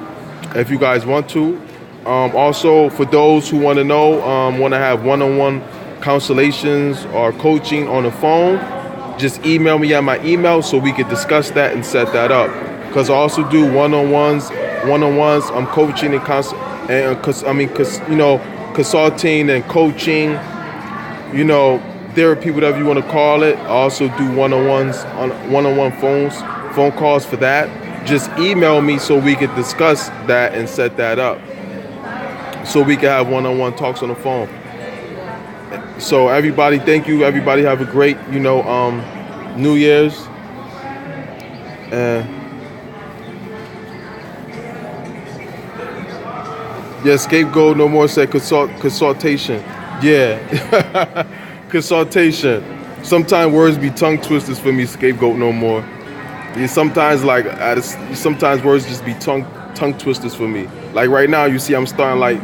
if you guys want to. Also, for those who want to know, want to have one-on-one consultations or coaching on the phone, just email me at my email so we could discuss that and set that up. Because I also do one-on-ones. I'm coaching and consulting and coaching. Therapy, whatever you want to call it. I also do one-on-one phone calls for that. Just email me so we could discuss that and set that up. So we can have one-on-one talks on the phone. So everybody, thank you. Everybody have a great, New Year's. Yeah, Scapegoat No More said consultation. Yeah, consultation. Sometimes words be tongue twisters for me, Scapegoat No More. Yeah, sometimes sometimes words just be tongue twisters for me. Like right now, you see I'm starting like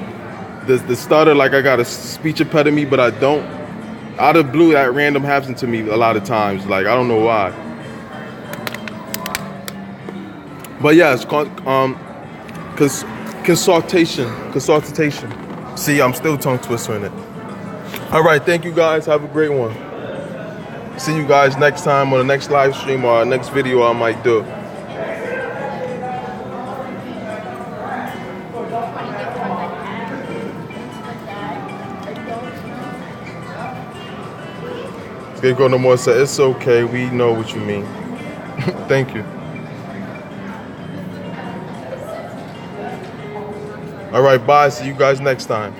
the stutter, like I got a speech impediment, but I don't. Out of blue, that random happens to me a lot of times. Like I don't know why. But yeah, it's consultation. See, I'm still tongue twistering it. All right, thank you guys. Have a great one. See you guys next time on the next live stream or next video I might do. Scapegoat No More said, it's okay. We know what you mean. Thank you. All right, bye. See you guys next time.